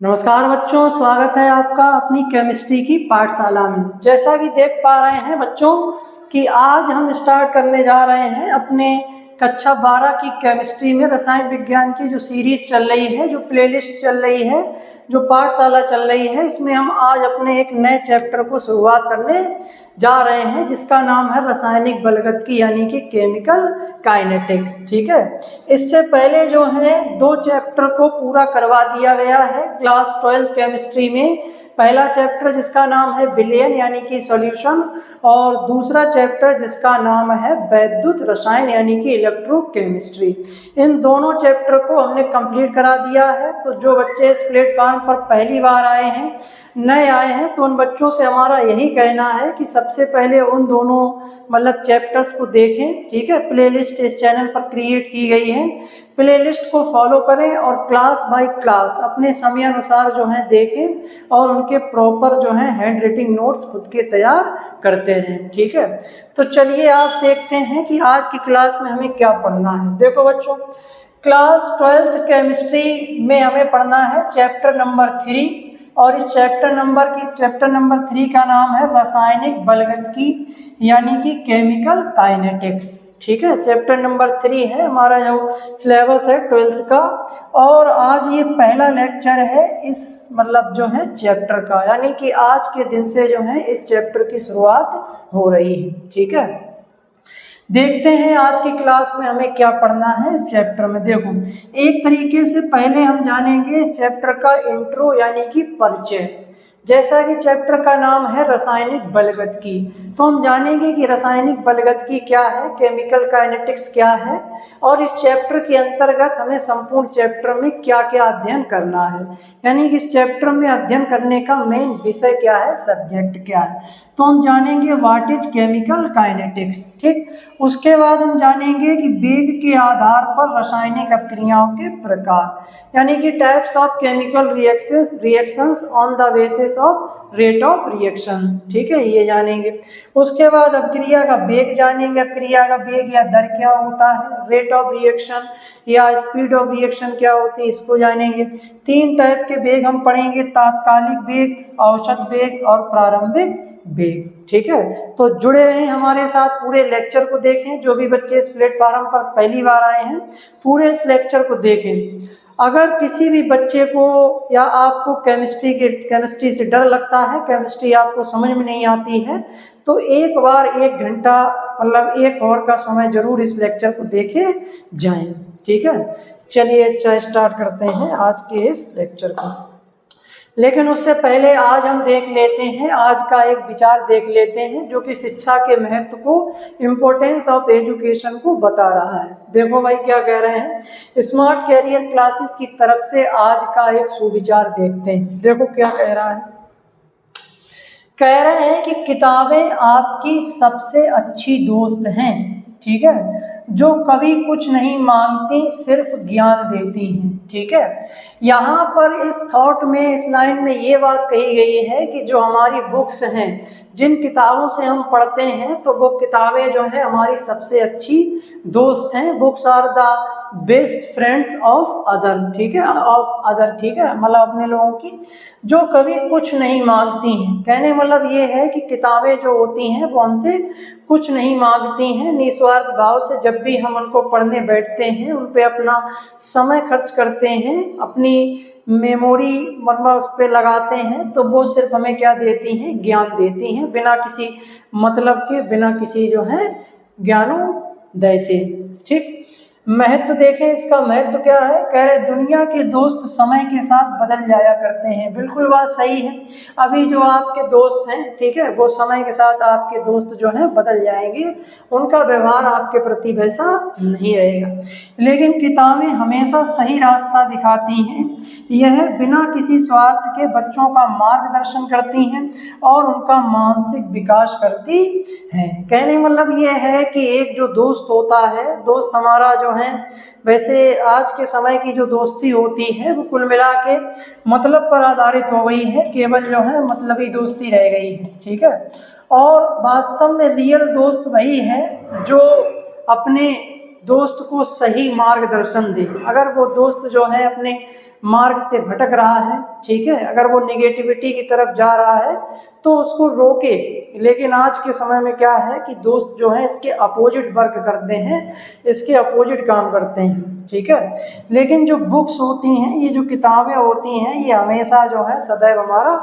नमस्कार बच्चों, स्वागत है आपका अपनी केमिस्ट्री की पाठशाला में। जैसा कि देख पा रहे हैं बच्चों कि आज हम स्टार्ट करने जा रहे हैं अपने कक्षा 12 की केमिस्ट्री में रसायन विज्ञान की जो सीरीज चल रही है, जो प्लेलिस्ट चल रही है, जो पाठशाला चल रही है, इसमें हम आज अपने एक नए चैप्टर को शुरुआत करने जा रहे हैं जिसका नाम है रासायनिक बलगतकी यानी कि केमिकल काइनेटिक्स। ठीक है, इससे पहले जो है 2 चैप्टर को पूरा करवा दिया गया है क्लास 12 केमिस्ट्री में। पहला चैप्टर जिसका नाम है विलयन यानी कि सॉल्यूशन, और दूसरा चैप्टर जिसका नाम है वैद्युत रसायन यानी कि इलेक्ट्रोकेमिस्ट्री। इन दोनों चैप्टर को हमने कंप्लीट करा दिया है। तो जो बच्चे इस प्लेटफॉर्म पर पहली बार आए हैं, नए आए हैं, तो उन बच्चों से हमारा यही कहना है कि सबसे पहले उन दोनों चैप्टर्स को देखें। ठीक है, प्लेलिस्ट इस चैनल पर क्रिएट की गई है, प्लेलिस्ट को फॉलो करें और क्लास बाय क्लास अपने समय अनुसार जो है देखें और उनके प्रॉपर जो है हैंड राइटिंग नोट्स खुद के तैयार करते रहें। ठीक है, तो चलिए आज देखते हैं कि आज की क्लास में हमें क्या पढ़ना है। देखो बच्चों, क्लास 12th केमिस्ट्री में हमें पढ़ना है चैप्टर नंबर 3, और इस चैप्टर नंबर 3 का नाम है रासायनिक बलगतकी यानी कि केमिकल काइनेटिक्स। ठीक है, चैप्टर नंबर 3 है हमारा जो सिलेबस है 12th का, और आज ये पहला लेक्चर है इस जो है चैप्टर का, यानी कि आज के दिन से जो है इस चैप्टर की शुरुआत हो रही है। ठीक है, देखते हैं आज की क्लास में हमें क्या पढ़ना है इस चैप्टर में। देखो, एक तरीके से पहले हम जानेंगे इस चैप्टर का इंट्रो यानी कि परिचय। जैसा कि चैप्टर का नाम है रासायनिक बलगतकी, तो हम जानेंगे कि रासायनिक बलगतकी क्या है, केमिकल काइनेटिक्स क्या है, और इस चैप्टर के अंतर्गत हमें संपूर्ण चैप्टर में क्या क्या अध्ययन करना है, यानी कि इस चैप्टर में अध्ययन करने का मेन विषय क्या है, सब्जेक्ट क्या है। तो हम जानेंगे व्हाट इज केमिकल काइनेटिक्स। ठीक, उसके बाद हम जानेंगे कि वेग के आधार पर रासायनिक अभिक्रियाओं के प्रकार, यानी कि types of chemical reactions on the basis of rate of reaction. ठीक है, ये जानेंगे। उसके बाद अभिक्रिया का वेग जानेंगे, अभिक्रिया का वेग या दर क्या होता है, रेट ऑफ रिएक्शन या स्पीड ऑफ रिएक्शन क्या होती है, इसको जानेंगे। 3 टाइप के वेग हम पढ़ेंगे, तात्कालिक वेग, औसत वेग और प्रारंभिक वेग। ठीक है, तो जुड़े रहें हमारे साथ, पूरे लेक्चर को देखें। जो भी बच्चे इस प्लेटफॉर्म पर पहली बार आए हैं, पूरे इस लेक्चर को देखें। अगर किसी भी बच्चे को या आपको केमिस्ट्री से डर लगता है, केमिस्ट्री आपको समझ में नहीं आती है, तो एक बार 1 घंटा 1 आवर का समय जरूर इस लेक्चर को देखे जाएं। ठीक है, चलिए स्टार्ट करते हैं आज के इस लेक्चर को। लेकिन उससे पहले आज हम देख लेते हैं, आज का एक विचार देख लेते हैं जो कि शिक्षा के महत्व को, इम्पोर्टेंस ऑफ एजुकेशन को बता रहा है। देखो भाई क्या कह रहे हैं, स्मार्ट कैरियर क्लासेस की तरफ से आज का एक सुविचार देखते हैं। देखो क्या कह रहा है, कह रहे हैं कि किताबें आपकी सबसे अच्छी दोस्त हैं। ठीक है, जो कभी कुछ नहीं मांगती, सिर्फ ज्ञान देती हैं। ठीक है, यहाँ पर इस थॉट में, इस लाइन में ये बात कही गई है कि जो हमारी बुक्स हैं, जिन किताबों से हम पढ़ते हैं, तो वो किताबें जो है हमारी सबसे अच्छी दोस्त हैं। Books are the best friends of other. ठीक है, ऑफ अदर। ठीक है, अपने लोगों की जो कभी कुछ नहीं मांगती हैं। कहने ये है कि किताबें जो होती हैं वो हमसे कुछ नहीं मांगती हैं, निस्वार्थ भाव से जब भी हम उनको पढ़ने बैठते हैं, उन पे अपना समय खर्च करते हैं, अपनी मेमोरी उस पर लगाते हैं, तो वो सिर्फ हमें क्या देती हैं, ज्ञान देती हैं, बिना किसी मतलब के, बिना किसी जो है ज्ञानोदय से। ठीक, महत्व देखें, इसका महत्व क्या है, कह रहे दुनिया के दोस्त समय के साथ बदल जाया करते हैं। बिल्कुल बात सही है, अभी जो आपके दोस्त हैं, ठीक है, वो समय के साथ आपके दोस्त जो हैं बदल जाएंगे, उनका व्यवहार आपके प्रति वैसा नहीं रहेगा। लेकिन किताबें हमेशा सही रास्ता दिखाती हैं, यह बिना किसी स्वार्थ के बच्चों का मार्गदर्शन करती हैं और उनका मानसिक विकास करती हैं। कहने ये है कि एक जो दोस्त होता है, दोस्त हमारा जो है, वैसे आज के समय की जो दोस्ती होती है वो कुल मिला के मतलब पर आधारित हो गई है, केवल जो है मतलबी दोस्ती रह गई है। ठीक है, और वास्तव में रियल दोस्त वही है जो अपने दोस्त को सही मार्गदर्शन दे। अगर वो दोस्त जो है अपने मार्ग से भटक रहा है, ठीक है, अगर वो निगेटिविटी की तरफ जा रहा है तो उसको रोके। लेकिन आज के समय में क्या है कि दोस्त जो है इसके अपोजिट वर्क करते हैं, इसके अपोजिट काम करते हैं, ठीक है। लेकिन जो बुक्स होती हैं, ये जो किताबें होती हैं, ये हमेशा जो है सदैव हमारा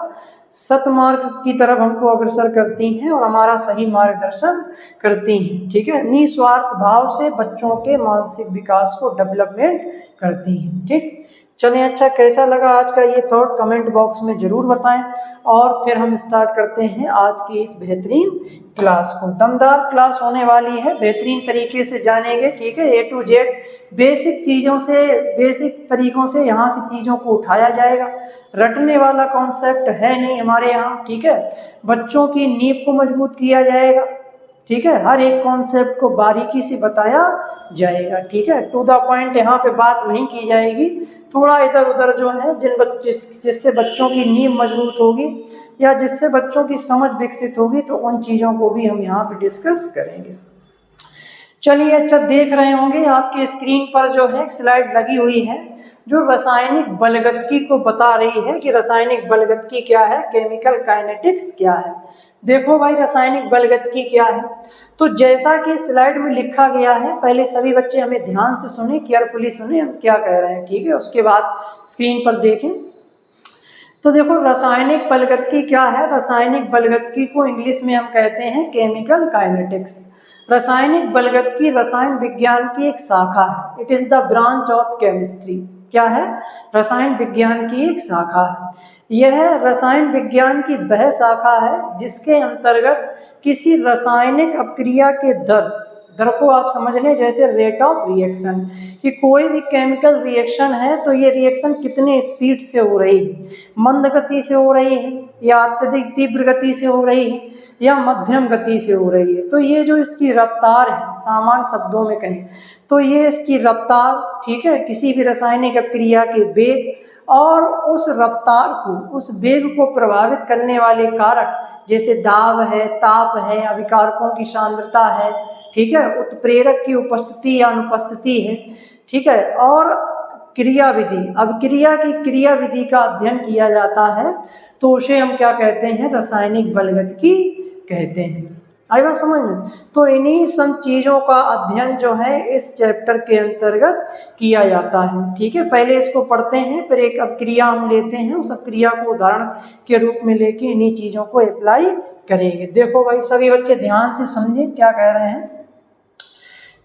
सतमार्ग की तरफ हमको अग्रसर करती हैं और हमारा सही मार्गदर्शन करती हैं, ठीक है। निस्वार्थ भाव से बच्चों के मानसिक विकास को डेवलपमेंट करती हैं, ठीक। चलिए, अच्छा कैसा लगा आज का ये थॉट कमेंट बॉक्स में ज़रूर बताएं। और फिर हम स्टार्ट करते हैं आज की इस बेहतरीन क्लास को। दमदार क्लास होने वाली है, बेहतरीन तरीके से जानेंगे, ठीक है। A to Z बेसिक चीज़ों से, बेसिक तरीकों से यहाँ से चीज़ों को उठाया जाएगा। रटने वाला कॉन्सेप्ट है नहीं हमारे यहाँ, ठीक है। बच्चों की नींव को मजबूत किया जाएगा, ठीक है। हर एक कॉन्सेप्ट को बारीकी से बताया जाएगा, ठीक है। टू द पॉइंट यहाँ पे बात नहीं की जाएगी, थोड़ा इधर उधर जो है जिससे बच्चों की नींव मजबूत होगी या जिससे बच्चों की समझ विकसित होगी, तो उन चीज़ों को भी हम यहाँ पे डिस्कस करेंगे। चलिए, अच्छा देख रहे होंगे आपके स्क्रीन पर जो है स्लाइड लगी हुई है, जो रासायनिक बलगतकी को बता रही है कि रासायनिक बलगतकी क्या है, केमिकल काइनेटिक्स क्या है। देखो भाई, रासायनिक बलगतकी क्या है। तो जैसा कि स्लाइड में लिखा गया है, पहले सभी बच्चे हमें ध्यान से सुने, केयरफुली सुने हम क्या कह रहे हैं, ठीक है। उसके बाद स्क्रीन पर देखें। तो देखो, रासायनिक बलगतकी क्या है। रासायनिक बलगतकी को इंग्लिश में हम कहते हैं केमिकल काइनेटिक्स। रासायनिक बलगतकी रसायन विज्ञान की एक शाखा है। It is the branch of chemistry. क्या है? रसायन विज्ञान की एक शाखा है। यह रसायन विज्ञान की वह शाखा है जिसके अंतर्गत किसी रासायनिक अपक्रिया के दर को आप समझ लें जैसे रेट ऑफ रिएक्शन, कि कोई भी केमिकल रिएक्शन है तो ये रिएक्शन कितने स्पीड से हो रही है, मंद गति से हो रही है या अत्यधिक तीव्र गति से हो रही है या मध्यम गति से हो रही है। तो ये जो इसकी रफ्तार है, सामान्य शब्दों में कहें तो ये इसकी रफ्तार, ठीक है, किसी भी रासायनिक अपक्रिया के वेग और उस रफ्तार को, उस वेग को प्रभावित करने वाले कारक जैसे दाब है, ताप है, अभिकारकों की सांद्रता है, ठीक है, उत्प्रेरक की उपस्थिति या अनुपस्थिति है, ठीक है, और क्रिया विधि। अब क्रिया की क्रिया विधि का अध्ययन किया जाता है तो उसे हम क्या कहते हैं? रासायनिक बलगतकी कहते हैं। आई बात समझ में? तो इन्हीं सब चीज़ों का अध्ययन जो है इस चैप्टर के अंतर्गत किया जाता है, ठीक है। पहले इसको पढ़ते हैं, फिर एक अपक्रिया हम लेते हैं, उस अपक्रिया को उदाहरण के रूप में लेके इन्हीं चीज़ों को अप्लाई करेंगे। देखो भाई, सभी बच्चे ध्यान से समझें क्या कह रहे हैं।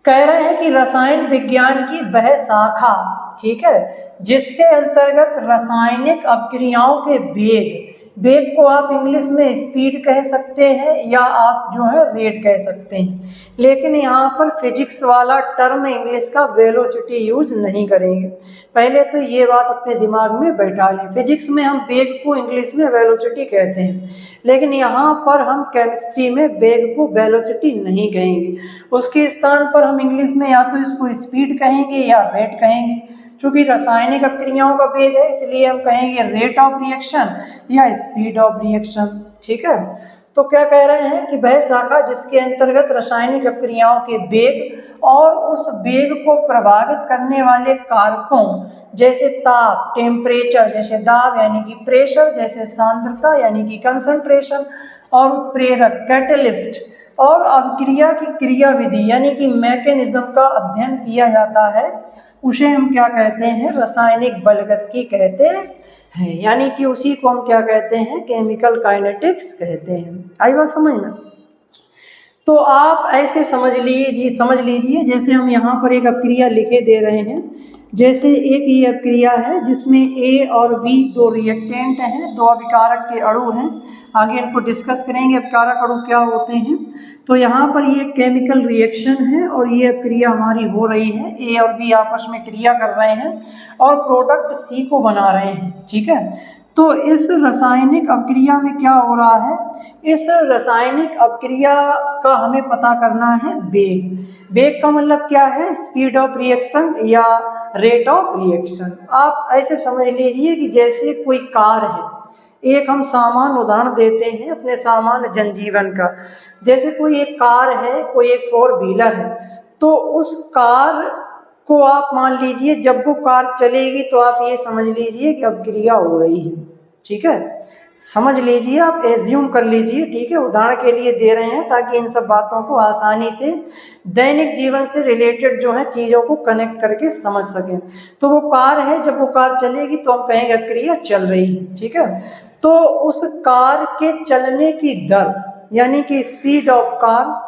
कह रहे हैं कि रसायन विज्ञान की वह शाखा, ठीक है, जिसके अंतर्गत रासायनिक अपक्रियाओं के वेग को आप इंग्लिश में स्पीड कह सकते हैं या आप जो है रेट कह सकते हैं, लेकिन यहाँ पर फिजिक्स वाला टर्म इंग्लिश का वेलोसिटी यूज नहीं करेंगे। पहले तो ये बात अपने दिमाग में बैठा लें। फिजिक्स में हम वेग को इंग्लिश में वेलोसिटी कहते हैं, लेकिन यहाँ पर हम केमिस्ट्री में वेग को वेलोसिटी नहीं कहेंगे। उसके स्थान पर हम इंग्लिश में या तो इसको स्पीड कहेंगे या रेट कहेंगे। चूंकि रासायनिक अपक्रियाओं का वेग है इसलिए हम कहेंगे रेट ऑफ रिएक्शन या स्पीड ऑफ रिएक्शन, ठीक है। तो क्या कह रहे हैं कि वह शाखा जिसके अंतर्गत रासायनिक अपक्रियाओं के वेग और उस वेग को प्रभावित करने वाले कारकों जैसे ताप, टेम्परेचर जैसे दाब यानी कि प्रेशर, जैसे सांद्रता यानी कि कंसंट्रेशन, और प्रेरक कैटलिस्ट और अभिक्रिया की क्रिया विधि यानी कि मैकेनिज्म का अध्ययन किया जाता है, उसे हम क्या कहते हैं? रासायनिक बलगतकी कहते हैं। यानी कि उसी को हम क्या कहते हैं? केमिकल काइनेटिक्स कहते हैं। आई बात समझ में? तो आप ऐसे समझ लीजिए जैसे हम यहाँ पर एक अपक्रिया लिखे दे रहे हैं। जैसे एक ये अपक्रिया है जिसमें A और B दो रिएक्टेंट हैं, दो अभिकारक के अणु हैं। आगे इनको डिस्कस करेंगे अपकारक अणु क्या होते हैं। तो यहाँ पर ये केमिकल रिएक्शन है और ये अपक्रिया हमारी हो रही है। A और B आपस में क्रिया कर रहे हैं और प्रोडक्ट C को बना रहे हैं, ठीक है। तो इस रासायनिक अपक्रिया में क्या हो रहा है? इस रासायनिक अपक्रिया का हमें पता करना है वेग। वेग का मतलब क्या है? स्पीड ऑफ रिएक्शन या रेट ऑफ रिएक्शन। आप ऐसे समझ लीजिए कि जैसे कोई कार है, एक हम सामान्य उदाहरण देते हैं अपने सामान्य जनजीवन का। जैसे कोई एक कार है, कोई एक 4 व्हीलर है, तो उस कार को आप मान लीजिए जब वो कार चलेगी तो आप ये समझ लीजिए कि अपक्रिया हो रही है। ठीक है, समझ लीजिए, आप एज्यूम कर लीजिए। ठीक है, उदाहरण के लिए दे रहे हैं ताकि इन सब बातों को आसानी से दैनिक जीवन से रिलेटेड जो है चीज़ों को कनेक्ट करके समझ सकें। तो वो कार है, जब वो कार चलेगी तो हम कहेंगे अपक्रिया चल रही है। ठीक है, तो उस कार के चलने की दर यानी कि स्पीड ऑफ कार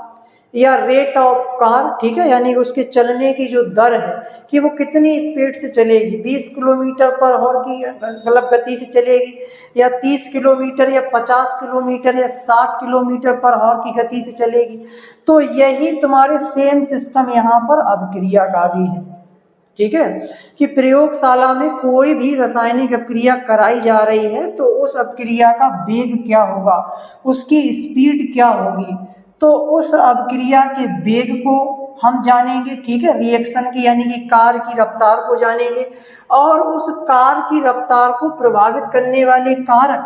या रेट ऑफ कार, ठीक है, यानी उसके चलने की जो दर है कि वो कितनी स्पीड से चलेगी, 20 किलोमीटर पर हॉर की मतलब गति से चलेगी, या 30 किलोमीटर या 50 किलोमीटर या 60 किलोमीटर पर हॉर की गति से चलेगी। तो यही तुम्हारे सेम सिस्टम यहाँ पर अपक्रिया का भी है। ठीक है, कि प्रयोगशाला में कोई भी रासायनिक अपक्रिया कराई जा रही है तो उस अपक्रिया का वेग क्या होगा, उसकी स्पीड क्या होगी, तो उस अपक्रिया के वेग को हम जानेंगे। ठीक है, रिएक्शन की यानी कि कार की रफ्तार को जानेंगे, और उस कार की रफ्तार को प्रभावित करने वाले कारक,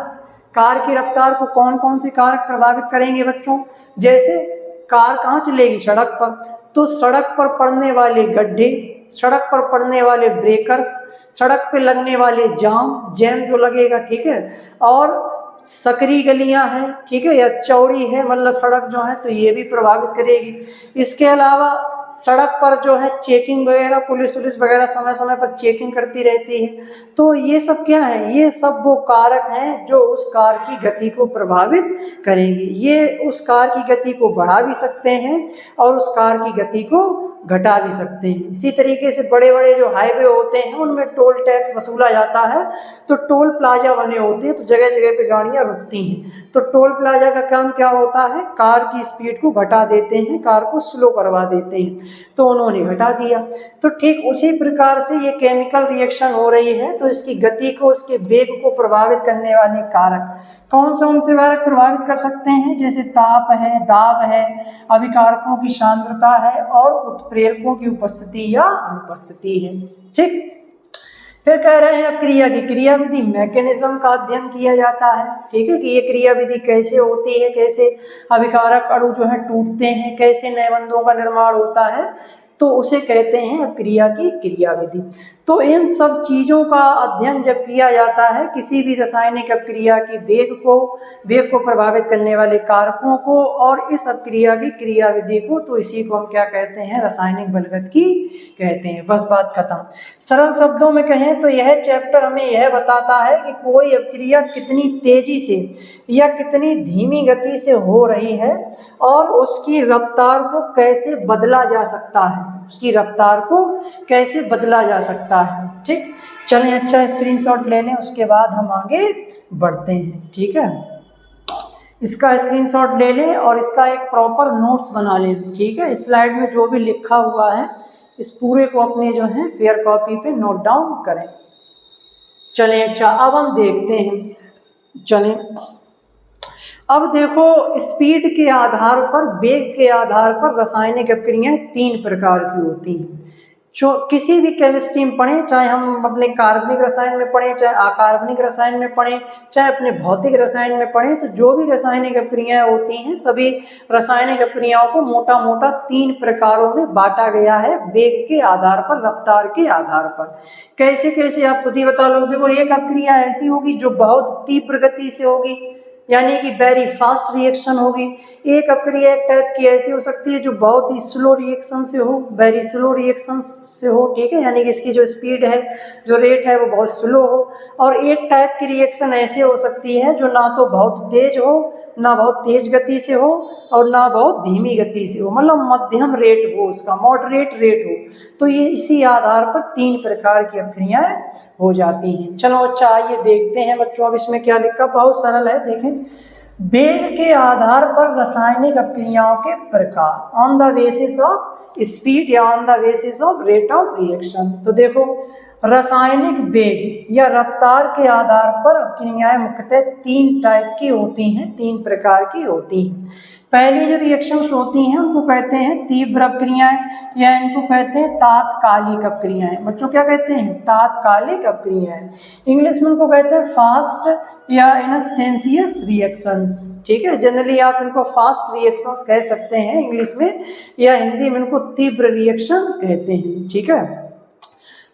कार की रफ्तार को कौन कौन से कारक प्रभावित करेंगे बच्चों, जैसे कार कहाँ चलेगी, सड़क पर, तो सड़क पर पड़ने वाले गड्ढे, सड़क पर पड़ने वाले ब्रेकर्स, सड़क पे लगने वाले जैम जो लगेगा। ठीक है, और सकरी गलियां हैं, ठीक है, या चौड़ी है मतलब सड़क जो है, तो ये भी प्रभावित करेगी। इसके अलावा सड़क पर जो है चेकिंग वगैरह, पुलिस वगैरह समय समय पर चेकिंग करती रहती है। तो ये सब क्या है, ये सब वो कारक हैं जो उस कार की गति को प्रभावित करेंगे। ये उस कार की गति को बढ़ा भी सकते हैं और उस कार की गति को घटा भी सकते हैं। इसी तरीके से बड़े बड़े जो हाईवे होते हैं उनमें टोल टैक्स वसूला जाता है, तो टोल प्लाजा बने होते हैं, तो जगह जगह पे गाड़ियां रुकती हैं। तो टोल प्लाजा का काम क्या होता है, कार की स्पीड को घटा देते हैं, कार को स्लो करवा देते हैं। तो उन्होंने घटा दिया। तो ठीक उसी प्रकार से ये केमिकल रिएक्शन हो रही है, तो इसकी गति को, उसके वेग को प्रभावित करने वाले कारक कौन से कारक प्रभावित कर सकते हैं, जैसे ताप है, दाब है, अभिकारकों की सांद्रता है और उत्प्रेरकों की उपस्थिति या अनुपस्थिति है। ठीक, फिर कह रहे हैं क्रिया की क्रियाविधि मैकेनिज्म का अध्ययन किया जाता है। ठीक है, कि ये क्रियाविधि कैसे होती है, कैसे अभिकारक अणु जो है टूटते हैं, कैसे नए बंधों का निर्माण होता है, तो उसे कहते हैं अपक्रिया की क्रियाविधि। तो इन सब चीज़ों का अध्ययन जब किया जाता है, किसी भी रासायनिक अपक्रिया की वेग को प्रभावित करने वाले कारकों को और इस अपक्रिया की क्रियाविधि को, तो इसी को हम क्या कहते हैं, रासायनिक बलगतिकी कहते हैं। बस बात खत्म। सरल शब्दों में कहें तो यह चैप्टर हमें यह बताता है कि कोई अपक्रिया कितनी तेजी से या कितनी धीमी गति से हो रही है और उसकी रफ्तार को कैसे बदला जा सकता है, उसकी रफ्तार को कैसे बदला जा सकता है। ठीक, चलें अच्छा स्क्रीनशॉट ले लें, उसके बाद हम आगे बढ़ते हैं। ठीक है, इसका स्क्रीनशॉट ले लें और इसका एक प्रॉपर नोट्स बना लें। ठीक है, स्लाइड में जो भी लिखा हुआ है इस पूरे को अपने जो है फेयर कॉपी पे नोट डाउन करें। चलें अच्छा, अब हम देखते हैं। चलें, अब देखो, स्पीड के आधार पर, वेग के आधार पर रासायनिक अपक्रियाएं 3 प्रकार की होती हैं। जो किसी भी केमिस्ट्री में पढ़ें, चाहे हम अपने कार्बनिक रसायन में पढ़ें, चाहे अकार्बनिक रसायन में पढ़ें, चाहे अपने भौतिक रसायन में पढ़ें, तो जो भी रासायनिक अपक्रियाएं होती हैं, सभी रासायनिक अपक्रियाओं को मोटा मोटा 3 प्रकारों में बांटा गया है, वेग के आधार पर, रफ्तार के आधार पर। कैसे कैसे आप खुद ही बता लो। देखो, एक अपक्रिया ऐसी होगी जो बहुत तीव्र गति से होगी, यानी कि वेरी फास्ट रिएक्शन होगी। एक अपक्रिया एक टाइप की ऐसी हो सकती है जो बहुत ही स्लो रिएक्शन से हो, वेरी स्लो रिएक्शन से हो। ठीक है, यानी कि इसकी जो स्पीड है, जो रेट है, वो बहुत स्लो हो। और एक टाइप की रिएक्शन ऐसी हो सकती है जो ना तो बहुत तेज हो, ना बहुत तेज गति से हो और ना बहुत धीमी गति से हो, मतलब मध्यम रेट हो, उसका मॉडरेट रेट हो। तो ये इसी आधार पर 3 प्रकार की अपक्रियाएं हो जाती हैं। चलो अच्छा, आइए देखते हैं बच्चों, अब इसमें क्या लिखा, बहुत सरल है। देखें, वेग के आधार पर रासायनिक अपक्रियाओं के प्रकार, on the basis of speed या on the basis of rate of reaction. तो देखो, रासायनिक वेग या रफ्तार के आधार पर अपक्रियाएं मुख्यतः 3 टाइप की होती हैं, 3 प्रकार की होती हैं। पहली जो रिएक्शंस होती हैं उनको कहते हैं तीव्र अपक्रियाएं या इनको कहते हैं तात्कालिक अपक्रियाएं। बच्चों क्या कहते हैं? तात्कालिक अपक्रियाएं। इंग्लिश में उनको कहते हैं फास्ट या इंस्टेंशियस रिएक्शंस। ठीक है, जनरली आप इनको फास्ट रिएक्शंस कह सकते हैं इंग्लिश में, या हिंदी में इनको तीव्र रिएक्शन कहते हैं। ठीक है,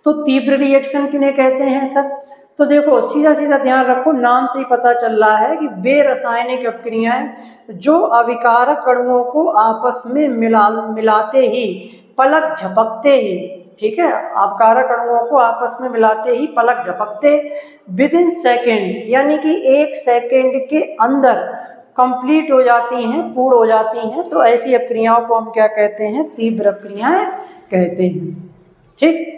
तो तीव्र रिएक्शन किन्हें कहते हैं सर? तो देखो सीधा सीधा ध्यान रखो, नाम से ही पता चल रहा है कि वे रासायनिक अपक्रियाएं जो अविकारक अणुओं को आपस में मिलाते ही पलक झपकते ही, ठीक है, अविकारक अणुओं को आपस में मिलाते ही पलक झपकते विद इन सेकेंड, यानी कि 1 सेकेंड के अंदर कंप्लीट हो जाती हैं, पूर्ण हो जाती हैं, तो ऐसी अपक्रियाओं को हम क्या कहते हैं? तीव्र अपक्रियाएं कहते हैं। ठीक,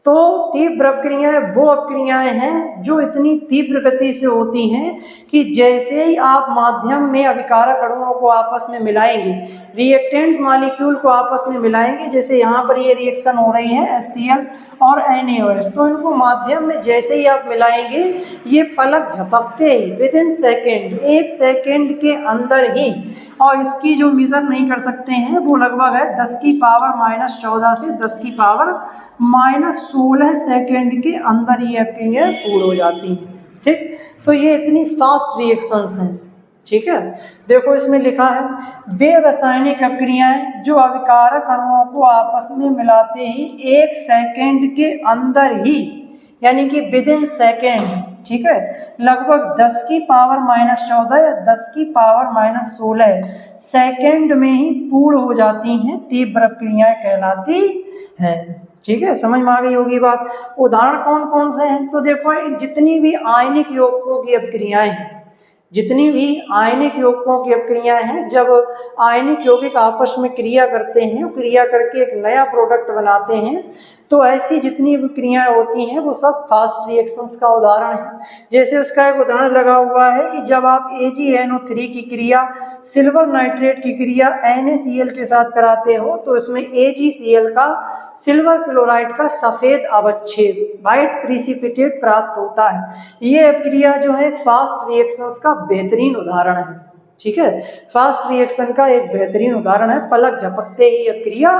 तो तीव्र अपक्रियाएं वो अपक्रियाएं हैं जो इतनी तीव्र गति से होती हैं कि जैसे ही आप माध्यम में अविकारक अणुओं को आपस में मिलाएंगे, रिएक्टेंट मॉलिक्यूल को आपस में मिलाएंगे, जैसे यहाँ पर ये रिएक्शन हो रही है HCl और NaOH, तो इनको माध्यम में जैसे ही आप मिलाएंगे ये पलक झपकते ही विद इन सेकेंड, 1 सेकेंड के अंदर ही, और इसकी जो मेजर नहीं कर सकते हैं वो लगभग है 10 की पावर माइनस 14 से 10 की पावर माइनस 16 सेकेंड के अंदर ये अपक्रियाएं पूर्ण हो जाती हैं। ठीक, तो ये इतनी फास्ट रिएक्शंस हैं। ठीक है, देखो इसमें लिखा है वे रासायनिक अपक्रियाएं जो अविकारक अणुओं को आपस में मिलाते ही 1 सेकेंड के अंदर ही, यानी कि विद इन सेकेंड, ठीक है, लगभग 10 की पावर माइनस 14 या 10 की पावर माइनस 16 सेकेंड में ही पूर्ण हो जाती हैं, तीव्र अपक्रियाएं कहलाती हैं। ठीक है, समझ में आ गई होगी बात। उदाहरण कौन कौन से हैं? तो देखो जितनी भी आयनिक यौगिकों की अपक्रियाएं हैं, जितनी भी आयनिक यौगिकों की अपक्रियाएं हैं, जब आयनिक यौगिक आपस में क्रिया करते हैं, क्रिया करके एक नया प्रोडक्ट बनाते हैं, तो ऐसी जितनी भी क्रियाएं होती हैं वो सब फास्ट रिएक्शंस का उदाहरण है। जैसे उसका एक उदाहरण लगा हुआ है कि जब आप AgNO3 की क्रिया सिल्वर नाइट्रेट की क्रिया NaCl के साथ कराते हो तो इसमें AgCl का सिल्वर क्लोराइड का सफ़ेद अवच्छेद, वाइट प्रिसिपिटेट प्राप्त होता है। ये अपक्रिया जो है फास्ट रिएक्शंस का बेहतरीन उदाहरण है। ठीक है, फास्ट रिएक्शन का एक बेहतरीन उदाहरण है, पलक झपकते ही अपक्रिया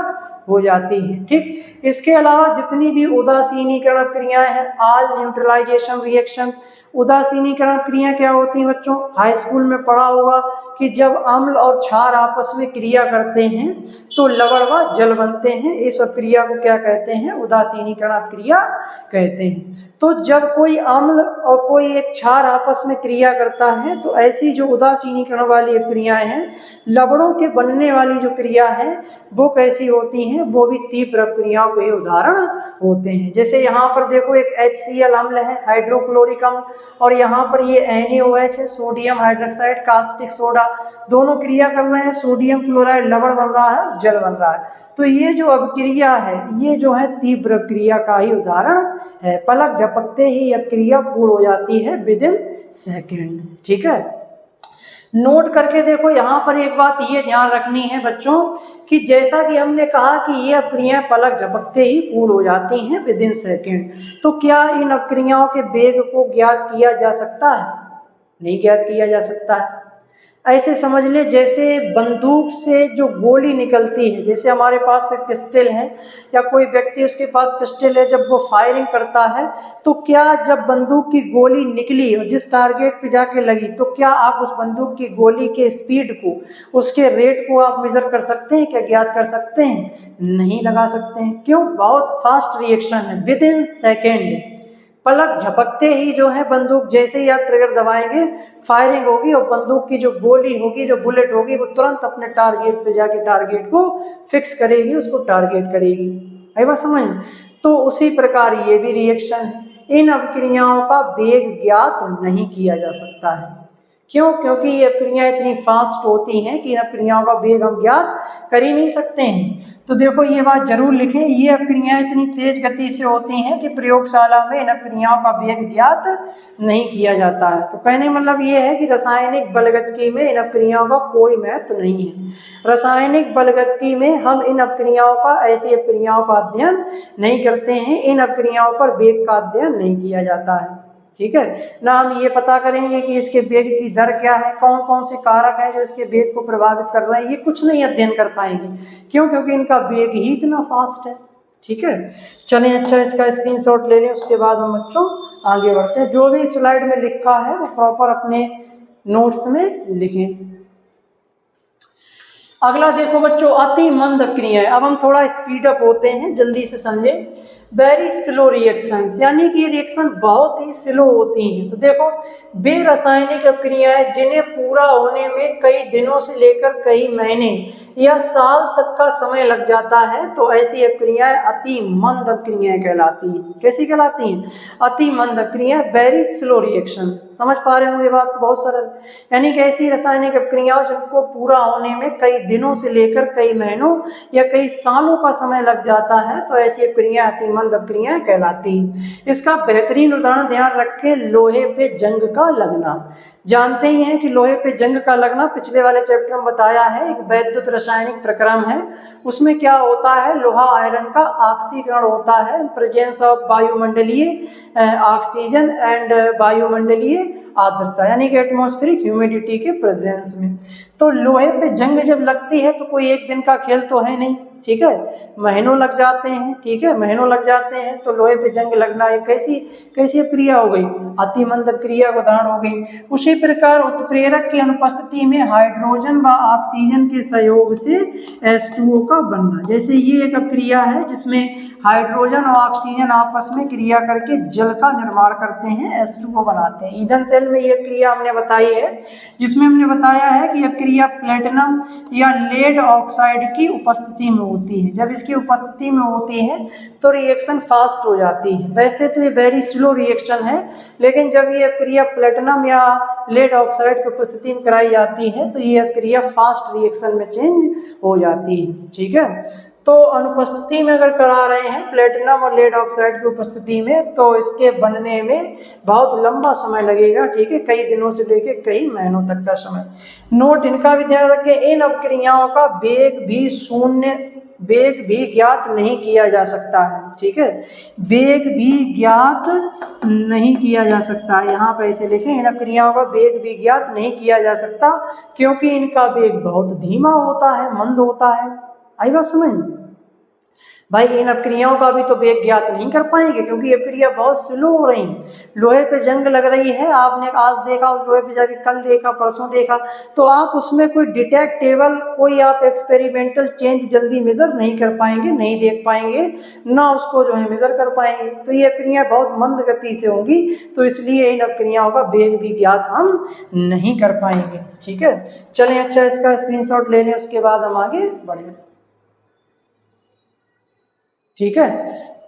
हो जाती है। ठीक, इसके अलावा जितनी भी उदासीनीकरण क्रियाएं हैं, ऑल न्यूट्रलाइजेशन रिएक्शन, उदासीनीकरण क्रिया क्या होती हैं बच्चों? हाई स्कूल में पढ़ा होगा कि जब अम्ल और क्षार आपस में क्रिया करते हैं तो लवण व जल बनते हैं। इस क्रिया को क्या कहते हैं? उदासीनीकरण क्रिया कहते हैं। तो जब कोई अम्ल और कोई एक क्षार आपस में क्रिया करता है तो ऐसी जो उदासीनीकरण वाली क्रियाएं हैं, लवणों के बनने वाली जो क्रिया है वो कैसी होती हैं? वो भी तीव्र क्रियाओं के उदाहरण होते हैं। जैसे यहाँ पर देखो एक HCl अम्ल है, हाइड्रोक्लोरिक अम्ल, और यहाँ पर ये NaOH है, सोडियम हाइड्रोक्साइड कास्टिक सोडा, दोनों क्रिया कर रहे हैं, सोडियम क्लोराइड लवण बन रहा है, जल बन रहा है। तो ये जो अपक्रिया है ये जो है तीव्र क्रिया का ही उदाहरण है। पलक झपकते ही अपक्रिया पूर्ण हो जाती है विद इन सेकेंड। ठीक है, नोट करके देखो, यहाँ पर एक बात ये ध्यान रखनी है बच्चों कि जैसा कि हमने कहा कि ये अपक्रियाएं पलक झपकते ही पूर्ण हो जाती हैं विद इन सेकेंड, तो क्या इन अपक्रियाओं के वेग को ज्ञात किया जा सकता है? नहीं ज्ञात किया जा सकता है। ऐसे समझ ले जैसे बंदूक से जो गोली निकलती है, जैसे हमारे पास कोई पिस्टल है या कोई व्यक्ति उसके पास पिस्टल है, जब वो फायरिंग करता है तो क्या जब बंदूक की गोली निकली और जिस टारगेट पे जाके लगी तो क्या आप उस बंदूक की गोली के स्पीड को, उसके रेट को आप मेजर कर सकते हैं? क्या ज्ञात कर सकते हैं? नहीं लगा सकते हैं। क्यों? बहुत फास्ट रिएक्शन है, विद इन सेकेंड, पलक झपकते ही जो है बंदूक जैसे ही आप ट्रिगर दबाएंगे फायरिंग होगी और बंदूक की जो गोली होगी, जो बुलेट होगी, वो तुरंत अपने टारगेट पे जाके टारगेट को फिक्स करेगी, उसको टारगेट करेगी। है बात समझ? तो उसी प्रकार ये भी रिएक्शन है। इन अपक्रियाओं का वेग ज्ञात नहीं किया जा सकता है। क्यों? क्योंकि ये अपक्रियाएं इतनी फास्ट होती हैं कि इन अपक्रियाओं का वेग हम ज्ञात कर ही नहीं सकते हैं। तो देखो ये बात जरूर लिखें, ये अपक्रियाएं इतनी तेज गति से होती हैं कि प्रयोगशाला में इन अपक्रियाओं का वेग ज्ञात नहीं किया जाता है। तो कहने मतलब ये है कि रासायनिक बलगतिकी में इन अपक्रियाओं का कोई महत्व नहीं है। रासायनिक बलगतिकी में हम इन अपक्रियाओं का, ऐसी अपक्रियाओं का अध्ययन नहीं करते हैं, इन अपक्रियाओं पर वेग का अध्ययन नहीं किया जाता है। ठीक है ना, हम ये पता करेंगे कि इसके वेग की दर क्या है, कौन कौन से कारक हैं जो इसके वेग को प्रभावित कर रहे हैं, ये कुछ नहीं अध्ययन कर पाएंगे। क्यों? क्योंकि इनका वेग ही इतना फास्ट है। ठीक है, चलें अच्छा इसका स्क्रीनशॉट ले लें, उसके बाद हम बच्चों आगे बढ़ते हैं। जो भी स्लाइड में लिखा है वो प्रॉपर अपने नोट्स में लिखें। अगला देखो बच्चों, अति मंद अपक्रियाएं। अब हम थोड़ा स्पीड अप होते हैं, जल्दी से समझें। वेरी स्लो रिएक्शंस, यानी कि ये रिएक्शन बहुत ही स्लो होती हैं। तो देखो, वे रासायनिक अपक्रियाएं जिन्हें पूरा होने में कई दिनों से लेकर कई महीने या साल तक का समय लग जाता है, तो ऐसी अपक्रियाएं अति मंद अपक्रियाएं कहलाती हैं। कैसी कहलाती हैं? अति मंद अपक्रियाएं, वेरी स्लो रिएक्शन। समझ पा रहे होंगे बात को? बहुत सरल। यानी कि ऐसी रासायनिक अपक्रियाएं जिनको पूरा होने में कई दिनों से लेकर कई महीनों या कई सालों का समय लग जाता है, तो ऐसी अपक्रियाएं अति मंद अपक्रियाएं कहलाती हैं। इसका बेहतरीन उदाहरण ध्यान रखें, लोहे पे जंग का लगना। जानते ही हैं कि लोहे पे जंग का लगना पिछले वाले चैप्टर में बताया है, एक वैद्युत रासायनिक प्रक्रम है। उसमें क्या होता है, लोहा आयरन का ऑक्सीकरण होता है, प्रेजेंस ऑफ वायुमंडलीय ऑक्सीजन एंड वायुमंडलीय आर्द्रता, यानी कि एटमॉस्फेरिक ह्यूमिडिटी के प्रेजेंस में। तो लोहे पे जंग जब लगती है तो कोई एक दिन का खेल तो है नहीं, ठीक है, महीनों लग जाते हैं। ठीक है, महीनों लग जाते हैं। तो लोहे पे जंग लगना एक कैसी क्रिया हो गई? अति मंद क्रिया का उदाहरण हो गई। उसी प्रकार उत्प्रेरक की अनुपस्थिति में हाइड्रोजन व ऑक्सीजन के सहयोग से H2O का बनना, जैसे ये एक क्रिया है जिसमें हाइड्रोजन और ऑक्सीजन आपस में क्रिया करके जल का निर्माण करते हैं, H2O बनाते हैं। ईंधन सेल में यह क्रिया हमने बताई है, जिसमें हमने बताया है कि यह क्रिया प्लेटिनम या लेड ऑक्साइड की उपस्थिति में होती है। जब इसकी उपस्थिति में होती है तो रिएक्शन फास्ट हो जाती है। वैसे तो ये वेरी स्लो रिएक्शन है, लेकिन जब ये क्रिया प्लेटिनम या लेड ऑक्साइड की उपस्थिति में कराई जाती है तो ये क्रिया फास्ट रिएक्शन में चेंज हो जाती है। ठीक है, तो अनुपस्थिति में अगर करा रहे हैं प्लेटिनम और लेड ऑक्साइड की उपस्थिति में, तो इसके बनने में बहुत लंबा समय लगेगा। ठीक है, कई दिनों से लेकर कई महीनों तक का समय। नोट इनका भी ध्यान रखें, इन अपक्रियाओं का वेग भी ज्ञात नहीं किया जा सकता है। ठीक है, वेग भी ज्ञात नहीं किया जा सकता। यहाँ पे ऐसे लिखें, इन अपक्रियाओं का वेग भी ज्ञात नहीं किया जा सकता, क्योंकि इनका वेग बहुत धीमा होता है, मंद होता है। आई बात समझ? भाई इन अपक्रियाओं का भी तो वेग ज्ञात नहीं कर पाएंगे, क्योंकि ये क्रिया बहुत स्लो हो रही है। लोहे पे जंग लग रही है, आपने आज देखा, उस लोहे पे जाके कल देखा, परसों देखा, तो आप उसमें कोई डिटेक्टेबल, कोई आप एक्सपेरिमेंटल चेंज जल्दी मेजर नहीं कर पाएंगे, नहीं देख पाएंगे, ना उसको जो है मेजर कर पाएंगे। तो ये अपक्रियाएं बहुत मंद गति से होंगी, तो इसलिए इन अपक्रियाओं का वेग भी ज्ञात हम नहीं कर पाएंगे। ठीक है, चलें अच्छा इसका स्क्रीनशॉट ले लें, उसके बाद हम आगे बढ़ें। ठीक है,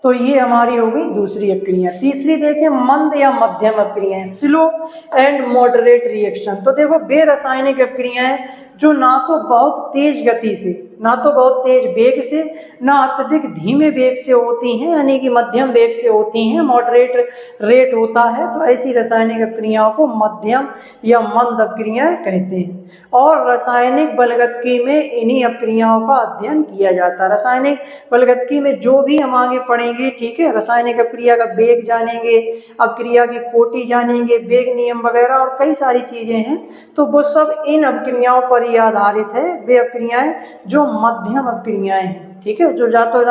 तो ये हमारी हो गई दूसरी अपक्रिया। तीसरी देखें, मंद या मध्यम अपक्रियाएं, स्लो एंड मॉडरेट रिएक्शन। तो देखो, वे रासायनिक अपक्रियाएं जो ना तो बहुत तेज गति से, ना तो बहुत तेज वेग से, ना अत्यधिक धीमे वेग से होती हैं, यानी कि मध्यम वेग से होती हैं, मॉडरेट रेट होता है, तो ऐसी रासायनिक अपक्रियाओं को मध्यम या मंद अपक्रियाएं कहते हैं। और रासायनिक बलगतिकी में इन्हीं अपक्रियाओं का अध्ययन किया जाता है। रासायनिक बलगतिकी में जो भी हम आगे पढ़ेंगे, ठीक है, रासायनिक अपक्रिया का वेग जानेंगे, अपक्रिया की कोटि जानेंगे, वेग नियम वगैरह और कई सारी चीजें हैं, तो वो सब इन अपक्रियाओं पर ही आधारित है। वे अपक्रियाएं जो मध्यम अपक्रियाएं हैं, ठीक है, जो ना तो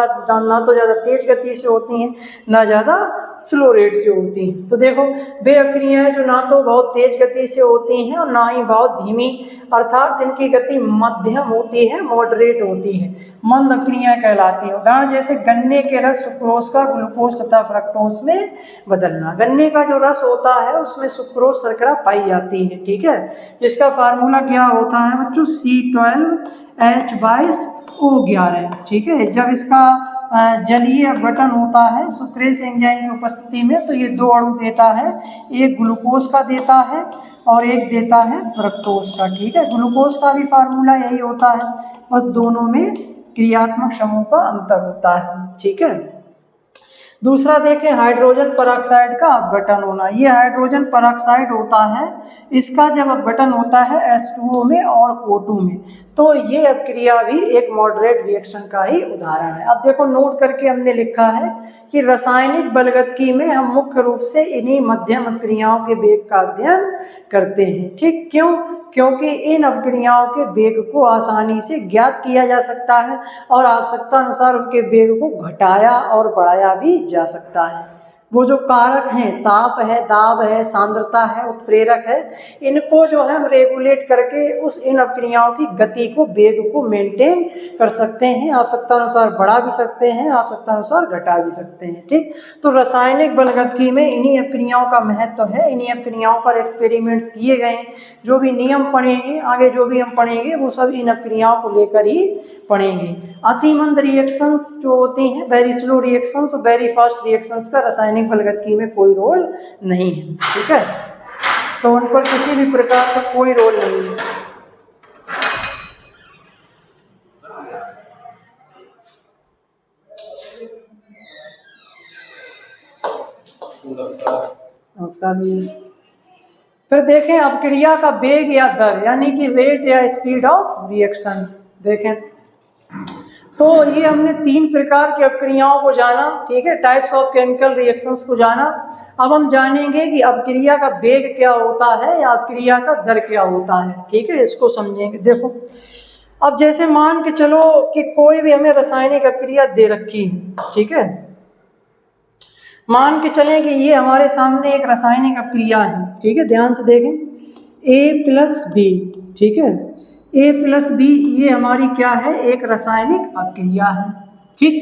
ज़्यादा तेज गति से होती हैं, ना ज़्यादा स्लो रेट से होती हैं। तो देखो, वे अपक्रियाएं जो ना तो बहुत तेज गति से होती हैं और ना ही बहुत धीमी, अर्थात इनकी गति मध्यम होती है, मॉडरेट होती है, मंद अपक्रियाएं कहलाती हैं। उदाहरण जैसे गन्ने के रस सुक्रोज का ग्लूकोज तथा फ्रक्टोज में बदलना। गन्ने का जो रस होता है उसमें सुक्रोज शर्करा पाई जाती है, ठीक है, जिसका फार्मूला क्या होता है बच्चों, C12H22O11। ठीक है, जब इसका जलीय अपघटन होता है सुक्रेज एंजाइम की उपस्थिति में, तो ये 2 अणु देता है, एक ग्लूकोज का देता है और एक देता है फ्रक्टोज का। ठीक है, ग्लूकोज का भी फार्मूला यही होता है, बस दोनों में क्रियात्मक समूह का अंतर होता है। ठीक है, दूसरा देखें हाइड्रोजन पेरोक्साइड का अपघटन होना। ये हाइड्रोजन पेरोक्साइड होता है, इसका जब अपघटन होता है H2O में और O2 में, तो ये अपक्रिया भी एक मॉडरेट रिएक्शन का ही उदाहरण है। अब देखो नोट करके हमने लिखा है कि रासायनिक बलगतकी में हम मुख्य रूप से इन्हीं मध्यम अपक्रियाओं के वेग का अध्ययन करते हैं। ठीक, क्यों? क्योंकि इन अपक्रियाओं के वेग को आसानी से ज्ञात किया जा सकता है और आवश्यकता अनुसार उनके वेग को घटाया और बढ़ाया भी जा सकता है। वो जो कारक हैं, ताप है, दाब है, सांद्रता है, उत्प्रेरक है, इनको जो है हम रेगुलेट करके उस इन अपक्रियाओं की गति को, वेग को मेंटेन कर सकते हैं, आवश्यकता अनुसार बढ़ा भी सकते हैं, आवश्यकता अनुसार घटा भी सकते हैं। ठीक, तो रासायनिक बलगतकी में इन्हीं अपक्रियाओं का महत्व है, इन्हीं अपक्रियाओं पर एक्सपेरिमेंट्स किए गए हैं। जो भी नियम पढ़ेंगे आगे, जो भी हम पढ़ेंगे वो सब इन अपक्रियाओं को लेकर ही पढ़ेंगे। अतिमंद रिएक्शंस जो होती हैं, वेरी स्लो रिएक्शंस और वेरी फास्ट रिएक्शंस का रासायनिक बलगतकी में कोई रोल नहीं है। ठीक है, तो उन पर किसी भी प्रकार का कोई रोल नहीं है। नमस्कार जी। फिर देखें अपक्रिया का वेग या दर, यानी कि रेट या स्पीड ऑफ रिएक्शन। देखें तो ये हमने 3 प्रकार की अपक्रियाओं को जाना। ठीक है, टाइप्स ऑफ केमिकल रिएक्शंस को जाना। अब हम जानेंगे कि अपक्रिया का वेग क्या होता है या अपक्रिया का दर क्या होता है। ठीक है, इसको समझेंगे। देखो, अब जैसे मान के चलो कि कोई भी हमें रासायनिक अपक्रिया दे रखी है। ठीक है, मान के चलें कि ये हमारे सामने एक रासायनिक अपक्रिया है। ठीक है, ध्यान से देखें, A+B। ठीक है, A+B ये हमारी क्या है, एक रासायनिक अपक्रिया है। ठीक,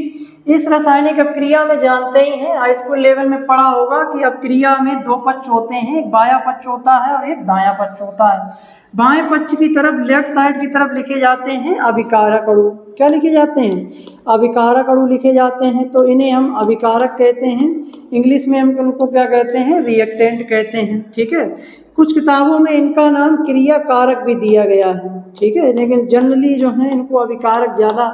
इस रासायनिक अपक्रिया में जानते ही हैं, हाई स्कूल लेवल में पढ़ा होगा कि अपक्रिया में 2 पक्ष होते हैं, एक बायां पक्ष होता है और एक दायां पक्ष होता है। बाएं पक्ष की तरफ, लेफ्ट साइड की तरफ लिखे जाते हैं अभिकारक अणु। क्या लिखे जाते हैं? अभिकारक अणु लिखे जाते हैं, तो इन्हें हम अभिकारक कहते हैं। इंग्लिश में हम उनको क्या कहते हैं? रिएक्टेंट कहते हैं। ठीक है, कुछ किताबों में इनका नाम क्रिया कारक भी दिया गया है। ठीक है, लेकिन जनरली जो है इनको अभिकारक ज़्यादा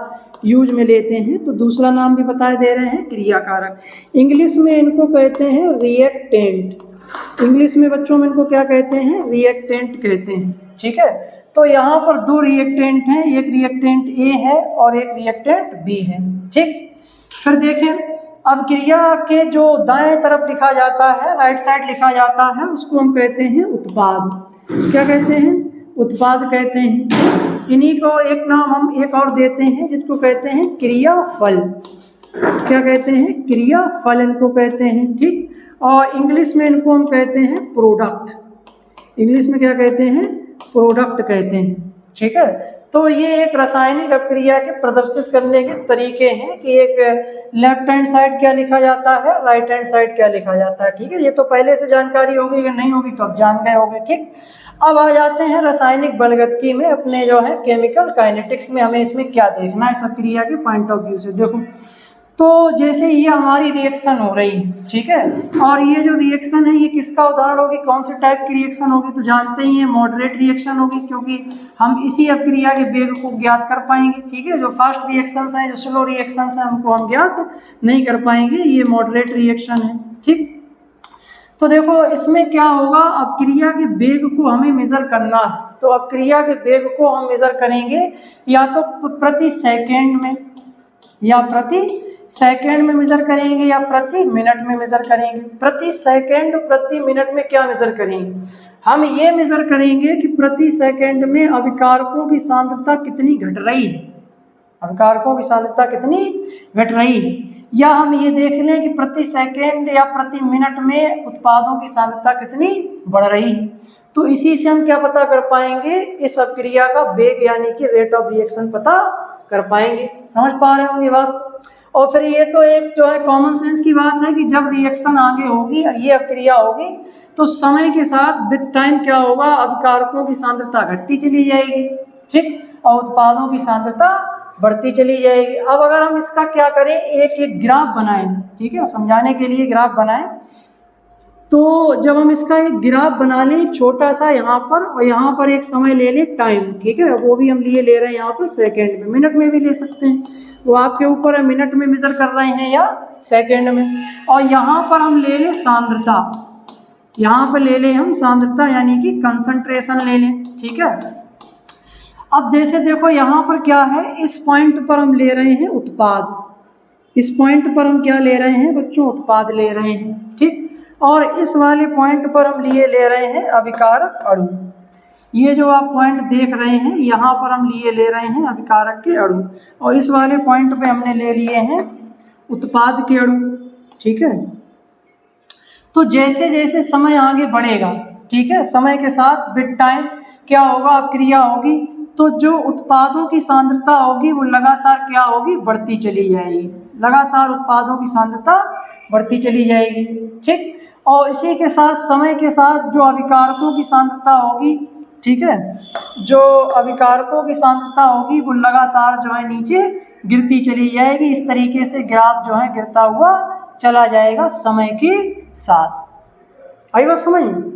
यूज में लेते हैं, तो दूसरा नाम भी बताए दे रहे हैं क्रिया कारक। इंग्लिश में इनको कहते हैं रिएक्टेंट। इंग्लिश में बच्चों में इनको क्या कहते हैं? रिएक्टेंट कहते हैं। ठीक है, तो यहाँ पर 2 रिएक्टेंट हैं, एक रिएक्टेंट ए है और एक रिएक्टेंट बी है। ठीक, फिर देखें अपक्रिया के जो दाएं तरफ लिखा जाता है, राइट साइड लिखा जाता है, उसको हम कहते हैं उत्पाद। क्या कहते हैं? उत्पाद कहते हैं। इन्हीं को एक नाम हम एक और देते हैं जिसको कहते हैं क्रियाफल। क्या कहते हैं? क्रियाफल इनको कहते हैं। ठीक, और इंग्लिश में इनको हम कहते हैं प्रोडक्ट। इंग्लिश में क्या कहते हैं? प्रोडक्ट कहते हैं। ठीक है, तो ये एक रासायनिक अपक्रिया के प्रदर्शित करने के तरीके हैं कि एक लेफ्ट हैंड साइड क्या लिखा जाता है, राइट हैंड साइड क्या लिखा जाता है। ठीक है, ये तो पहले से जानकारी होगी, या नहीं होगी तो अब जान गए होंगे। ठीक, अब आ जाते हैं रासायनिक बलगतकी में, अपने जो है केमिकल काइनेटिक्स में हमें इसमें क्या देखना है इस अपक्रिया के पॉइंट ऑफ व्यू से। देखो, तो जैसे ये हमारी रिएक्शन हो रही है, ठीक है, और ये जो रिएक्शन है ये किसका उदाहरण होगी, कौन से टाइप की रिएक्शन होगी? तो जानते ही हैं मॉडरेट रिएक्शन होगी, क्योंकि हम इसी अपक्रिया के वेग को ज्ञात कर पाएंगे। ठीक है, जो फास्ट रिएक्शंस हैं, जो स्लो रिएक्शंस हैं, उनको हम ज्ञात नहीं कर पाएंगे। ये मॉडरेट रिएक्शन है। ठीक, तो देखो इसमें क्या होगा, अपक्रिया के वेग को हमें मेजर करना है, तो अपक्रिया के वेग को हम मेजर करेंगे या तो प्रति सेकेंड में, या प्रति सेकेंड में मेजर करेंगे, या प्रति मिनट में मेजर करेंगे। प्रति सेकेंड, प्रति मिनट में क्या मेजर करेंगे? हम ये मेजर करेंगे कि प्रति सेकेंड में अभिकारकों की सांद्रता कितनी घट रही है, अभिकारकों की सांद्रता कितनी घट रही है, या हम ये देख लें कि प्रति सेकेंड या प्रति मिनट में उत्पादों की सांद्रता कितनी बढ़ रही है। तो इसी से हम क्या पता कर पाएंगे? इस अपक्रिया का वेग यानी कि रेट ऑफ रिएक्शन पता कर पाएंगे। समझ पा रहे होंगे बात? और फिर ये तो एक जो है कॉमन सेंस की बात है कि जब रिएक्शन आगे होगी, ये अपक्रिया होगी, तो समय के साथ विद टाइम क्या होगा, अभिकारकों की सांद्रता घटती चली जाएगी। ठीक, और उत्पादों की सांद्रता बढ़ती चली जाएगी। अब अगर हम इसका क्या करें, एक एक ग्राफ बनाएं, ठीक है, समझाने के लिए ग्राफ बनाएं। तो जब हम इसका एक ग्राफ बना लें छोटा सा यहाँ पर, और यहाँ पर एक समय ले लें टाइम, ठीक है, वो भी हम ले रहे हैं यहाँ पर सेकंड में, मिनट में भी ले सकते हैं, वो आपके ऊपर है, मिनट में मेजर कर रहे हैं या सेकंड में। और यहाँ पर हम ले लें सांद्रता, यहाँ पर ले लें हम सांद्रता यानी कि कंसंट्रेशन ले लें, ठीक है। अब जैसे देखो यहाँ पर क्या है, इस पॉइंट पर हम ले रहे हैं उत्पाद, इस पॉइंट पर हम क्या ले रहे हैं बच्चों, उत्पाद ले रहे हैं, ठीक। और इस वाले पॉइंट पर हम ले रहे हैं अभिकारक अणु। ये जो आप पॉइंट देख रहे हैं यहाँ पर हम ले रहे हैं अभिकारक के अणु, और इस वाले पॉइंट पे हमने ले लिए हैं उत्पाद के अणु, ठीक है। तो जैसे जैसे समय आगे बढ़ेगा, ठीक है, समय के साथ विद टाइम क्या होगा, अब क्रिया होगी, तो जो उत्पादों की सांद्रता होगी वो लगातार क्या होगी, बढ़ती चली जाएगी, लगातार उत्पादों की सांद्रता बढ़ती चली जाएगी, ठीक। और इसी के साथ समय के साथ जो अभिकारकों की सांद्रता होगी, ठीक है, जो अभिकारकों की सांद्रता होगी वो लगातार जो है नीचे गिरती चली जाएगी। इस तरीके से ग्राफ जो है गिरता हुआ चला जाएगा समय के साथ। आई बात समझ में?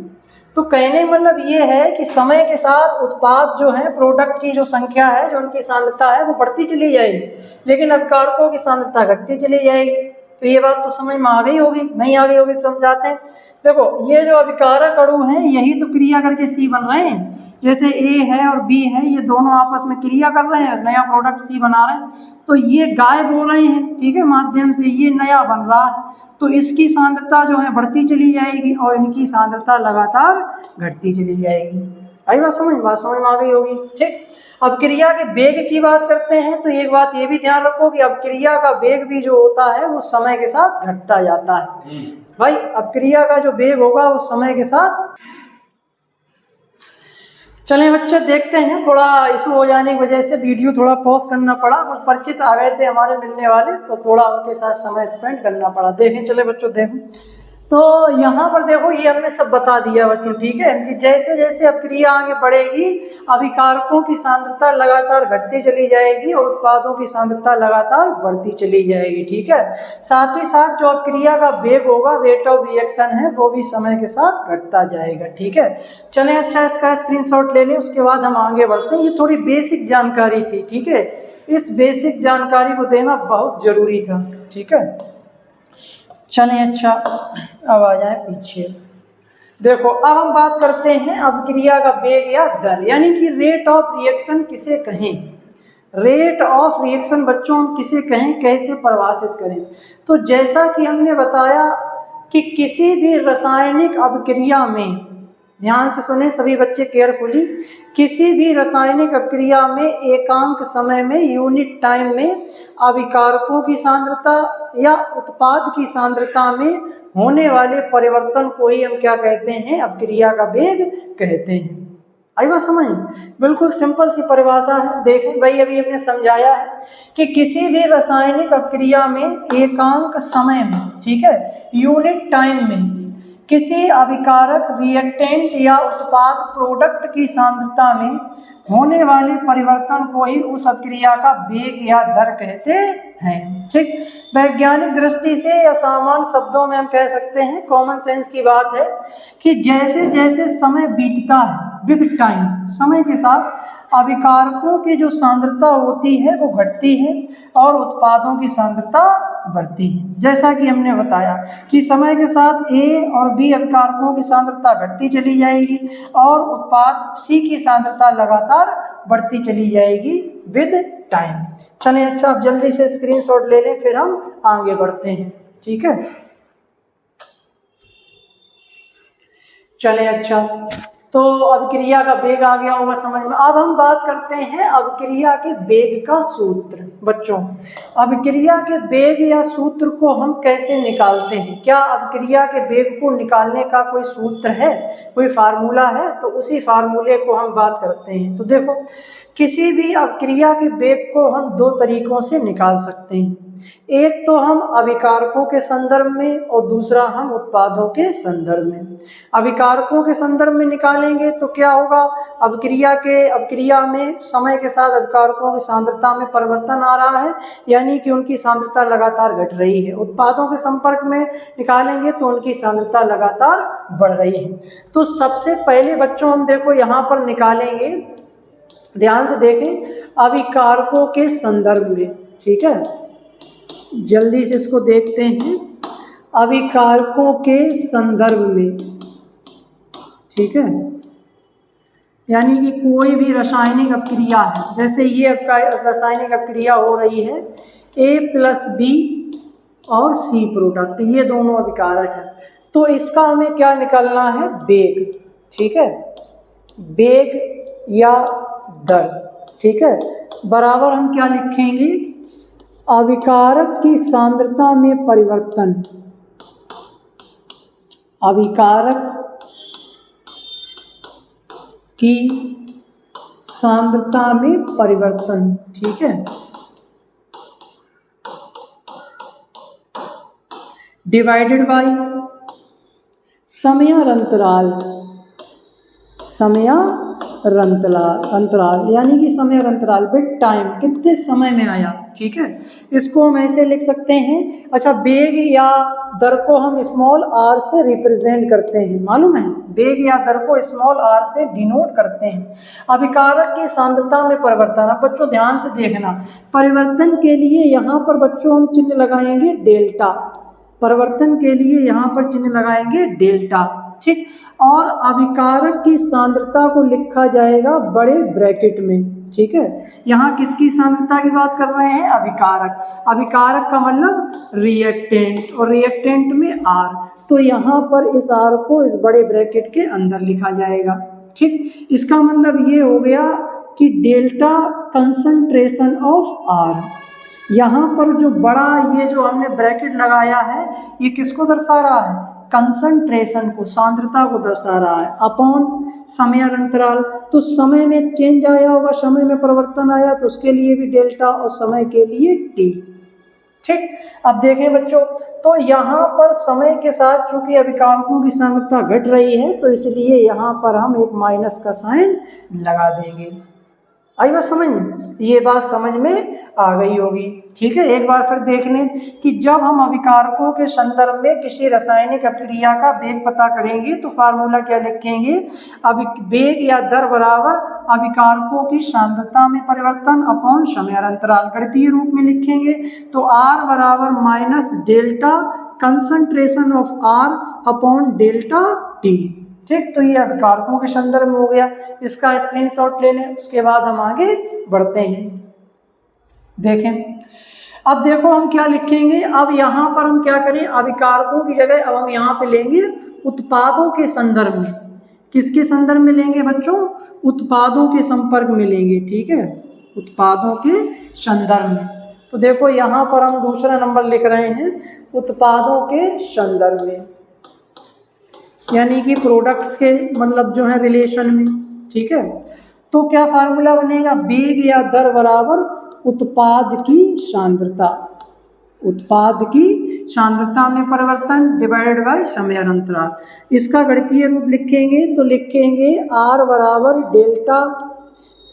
तो कहने मतलब ये है कि समय के साथ उत्पाद जो है, प्रोडक्ट की जो संख्या है, जो उनकी सांद्रता है वो बढ़ती चली जाएगी, लेकिन अभिकारकों की सांद्रता घटती चली जाएगी। तो ये बात तो समझ में आ गई होगी, नहीं आ गई होगी तो समझाते हैं। देखो ये जो अभिकारक अणु हैं यही तो क्रिया करके सी बन रहे हैं, जैसे ए है और बी है, ये दोनों आपस में क्रिया कर रहे हैं, नया प्रोडक्ट सी बना रहे हैं, तो ये गायब हो रहे हैं, ठीक है, माध्यम से ये नया बन रहा है, तो इसकी सांद्रता जो है बढ़ती चली जाएगी और इनकी सांद्रता लगातार घटती चली जाएगी। आई बात समझ में आ गई होगी, ठीक। अब क्रिया के वेग की बात करते हैं, तो एक बात ये भी ध्यान रखो कि अब क्रिया का वेग भी जो होता है वो समय के साथ घटता जाता है भाई। अब क्रिया का जो वेग होगा वो समय के साथ, चलें बच्चे देखते हैं, थोड़ा इशू हो जाने की वजह से वीडियो थोड़ा पॉज करना पड़ा, कुछ परिचित आ गए थे हमारे मिलने वाले, तो थोड़ा उनके साथ समय स्पेंड करना पड़ा। देखें, चले बच्चों देखो, तो यहाँ पर देखो ये हमने सब बता दिया बच्चों, ठीक है, कि जैसे जैसे अब क्रिया आगे बढ़ेगी अभिकारकों की सांद्रता लगातार घटती चली जाएगी और उत्पादों की सांद्रता लगातार बढ़ती चली जाएगी, ठीक है। साथ ही साथ जो अब क्रिया का वेग होगा, रेट ऑफ रिएक्शन है, वो भी समय के साथ घटता जाएगा, ठीक है। चलें, अच्छा इसका स्क्रीनशॉट ले लें, उसके बाद हम आगे बढ़ते हैं। ये थोड़ी बेसिक जानकारी थी, ठीक है, इस बेसिक जानकारी को देना बहुत जरूरी था, ठीक है। चलें, अच्छा अब आ जाए पीछे। देखो अब हम बात करते हैं अब क्रिया का वेग या दर, यानी कि रेट ऑफ रिएक्शन किसे कहें, रेट ऑफ रिएक्शन बच्चों हम किसे कहें, कैसे परिभाषित करें। तो जैसा कि हमने बताया कि किसी भी रासायनिक अभिक्रिया में, ध्यान से सुने सभी बच्चे केयरफुली, किसी भी रासायनिक अभिक्रिया में एकांक समय में, यूनिट टाइम में अभिकारकों की सांद्रता या उत्पाद की सांद्रता में होने वाले परिवर्तन को ही हम क्या कहते हैं, अभिक्रिया का वेग कहते हैं। आई बात समझ? बिल्कुल सिंपल सी परिभाषा है। देखें भाई, अभी हमने समझाया है कि किसी भी रासायनिक अभिक्रिया में एकांक समय में, ठीक है, यूनिट टाइम में किसी अभिकारक, रिएक्टेंट या उत्पाद, प्रोडक्ट की सांद्रता में होने वाले परिवर्तन को ही उस अभिक्रिया का वेग या दर कहते हैं, ठीक। वैज्ञानिक दृष्टि से या सामान्य शब्दों में हम कह सकते हैं, कॉमन सेंस की बात है कि जैसे जैसे समय बीतता है, विद टाइम, समय के साथ अभिकारकों की जो सांद्रता होती है वो घटती है और उत्पादों की सांद्रता बढ़ती है। जैसा कि हमने बताया कि समय के साथ ए और बी अभिकारकों की सांद्रता घटती चली जाएगी और उत्पाद सी की सांद्रता लगातार बढ़ती चली जाएगी विद टाइम। चलें, अच्छा अब जल्दी से स्क्रीनशॉट ले लें, फिर हम आगे बढ़ते हैं, ठीक है। चलें, अच्छा तो अभिक्रिया का वेग आ गया होगा समझ में। अब हम बात करते हैं अभिक्रिया के वेग का सूत्र। बच्चों, अभिक्रिया के वेग या सूत्र को हम कैसे निकालते हैं? क्या अभिक्रिया के वेग को निकालने का कोई सूत्र है, कोई फार्मूला है? तो उसी फार्मूले को हम बात करते हैं। तो देखो, किसी भी अभिक्रिया के वेग को हम दो तरीकों से निकाल सकते हैं। एक तो हम अभिकारकों के संदर्भ में और दूसरा हम उत्पादों के संदर्भ में। अभिकारकों के संदर्भ में निकालेंगे तो क्या होगा, अभिक्रिया में समय के साथ अभिकारकों की सांद्रता में परिवर्तन आ रहा है, यानी कि उनकी सांद्रता लगातार घट रही है। उत्पादों के संपर्क में निकालेंगे तो उनकी सांद्रता लगातार बढ़ रही है। तो सबसे पहले बच्चों हम देखो यहाँ पर निकालेंगे, ध्यान से देखें, अभिकारकों के संदर्भ में। ठीक है, जल्दी से इसको देखते हैं, अभिकारकों के संदर्भ में। ठीक है, यानी कि कोई भी रासायनिक अपक्रिया है, जैसे ये रासायनिक अपक्रिया हो रही है A+B और C प्रोडक्ट, ये दोनों अभिकारक हैं, तो इसका हमें क्या निकालना है, वेग। ठीक है, वेग या दर। ठीक है, बराबर हम क्या लिखेंगे, अभिकारक की सांद्रता में परिवर्तन, अभिकारक की सांद्रता में परिवर्तन। ठीक है, डिवाइडेड बाय समयांतराल, अंतराल यानी कि समयांतराल, बिट टाइम, कितने समय में आया। ठीक है, इसको हम ऐसे लिख सकते हैं। अच्छा, वेग या दर को हम स्मॉल r से रिप्रेजेंट करते हैं, मालूम है, वेग या दर को स्मॉल r से डिनोट करते हैं। अभिकारक की सांद्रता में परिवर्तन। अब बच्चों ध्यान से देखना, परिवर्तन के लिए यहाँ पर बच्चों हम चिन्ह लगाएंगे डेल्टा, परिवर्तन के लिए यहाँ पर चिन्ह लगाएंगे डेल्टा। ठीक, और अभिकारक की सांद्रता को लिखा जाएगा बड़े ब्रैकेट में। ठीक है, यहाँ किसकी सांद्रता की बात कर रहे हैं, अभिकारक। अभिकारक का मतलब रिएक्टेंट, और रिएक्टेंट में R, तो यहाँ पर इस R को इस बड़े ब्रैकेट के अंदर लिखा जाएगा। ठीक, इसका मतलब ये हो गया कि डेल्टा कंसंट्रेशन ऑफ R, यहाँ पर जो बड़ा ये जो हमने ब्रैकेट लगाया है, ये किसको दर्शा रहा है, कंसंट्रेशन को, सांद्रता को दर्शा रहा है, अपॉन समयांतराल। तो समय में चेंज आया होगा, समय में परिवर्तन आया, तो उसके लिए भी डेल्टा और समय के लिए T। ठीक, अब देखें बच्चों, तो यहाँ पर समय के साथ चूंकि अभिकारकों की सांद्रता घट रही है, तो इसलिए यहाँ पर हम एक माइनस का साइन लगा देंगे। आई बात समझ में, ये बात समझ में आ गई होगी। ठीक है, एक बार फिर देख लें कि जब हम अभिकारकों के संदर्भ में किसी रासायनिक अपक्रिया का वेग पता करेंगे तो फार्मूला क्या लिखेंगे, वेग या दर बराबर अभिकारकों की सांद्रता में परिवर्तन अपॉन समयांतराल, गणितीय रूप में लिखेंगे तो R बराबर minus delta concentration of R upon delta T। ठीक, तो ये अभिकारकों के संदर्भ में हो गया, इसका स्क्रीनशॉट ले लें, उसके बाद हम आगे बढ़ते हैं। देखें, अब देखो हम क्या लिखेंगे, अब यहाँ पर हम क्या करें, अभिकारकों की जगह अब हम यहाँ पे लेंगे उत्पादों के संदर्भ में। किसके संदर्भ में लेंगे बच्चों, उत्पादों के संपर्क में लेंगे। ठीक है, उत्पादों के संदर्भ में। तो देखो यहाँ पर हम दूसरा नंबर लिख रहे हैं, उत्पादों के संदर्भ में, यानी कि प्रोडक्ट्स के मतलब जो है रिलेशन में। ठीक है, तो क्या फार्मूला बनेगा, वेग या दर बराबर उत्पाद की सांद्रता, उत्पाद की सांद्रता में परिवर्तन डिवाइडेड बाय समयांतराल। इसका गणितीय रूप लिखेंगे तो लिखेंगे R बराबर delta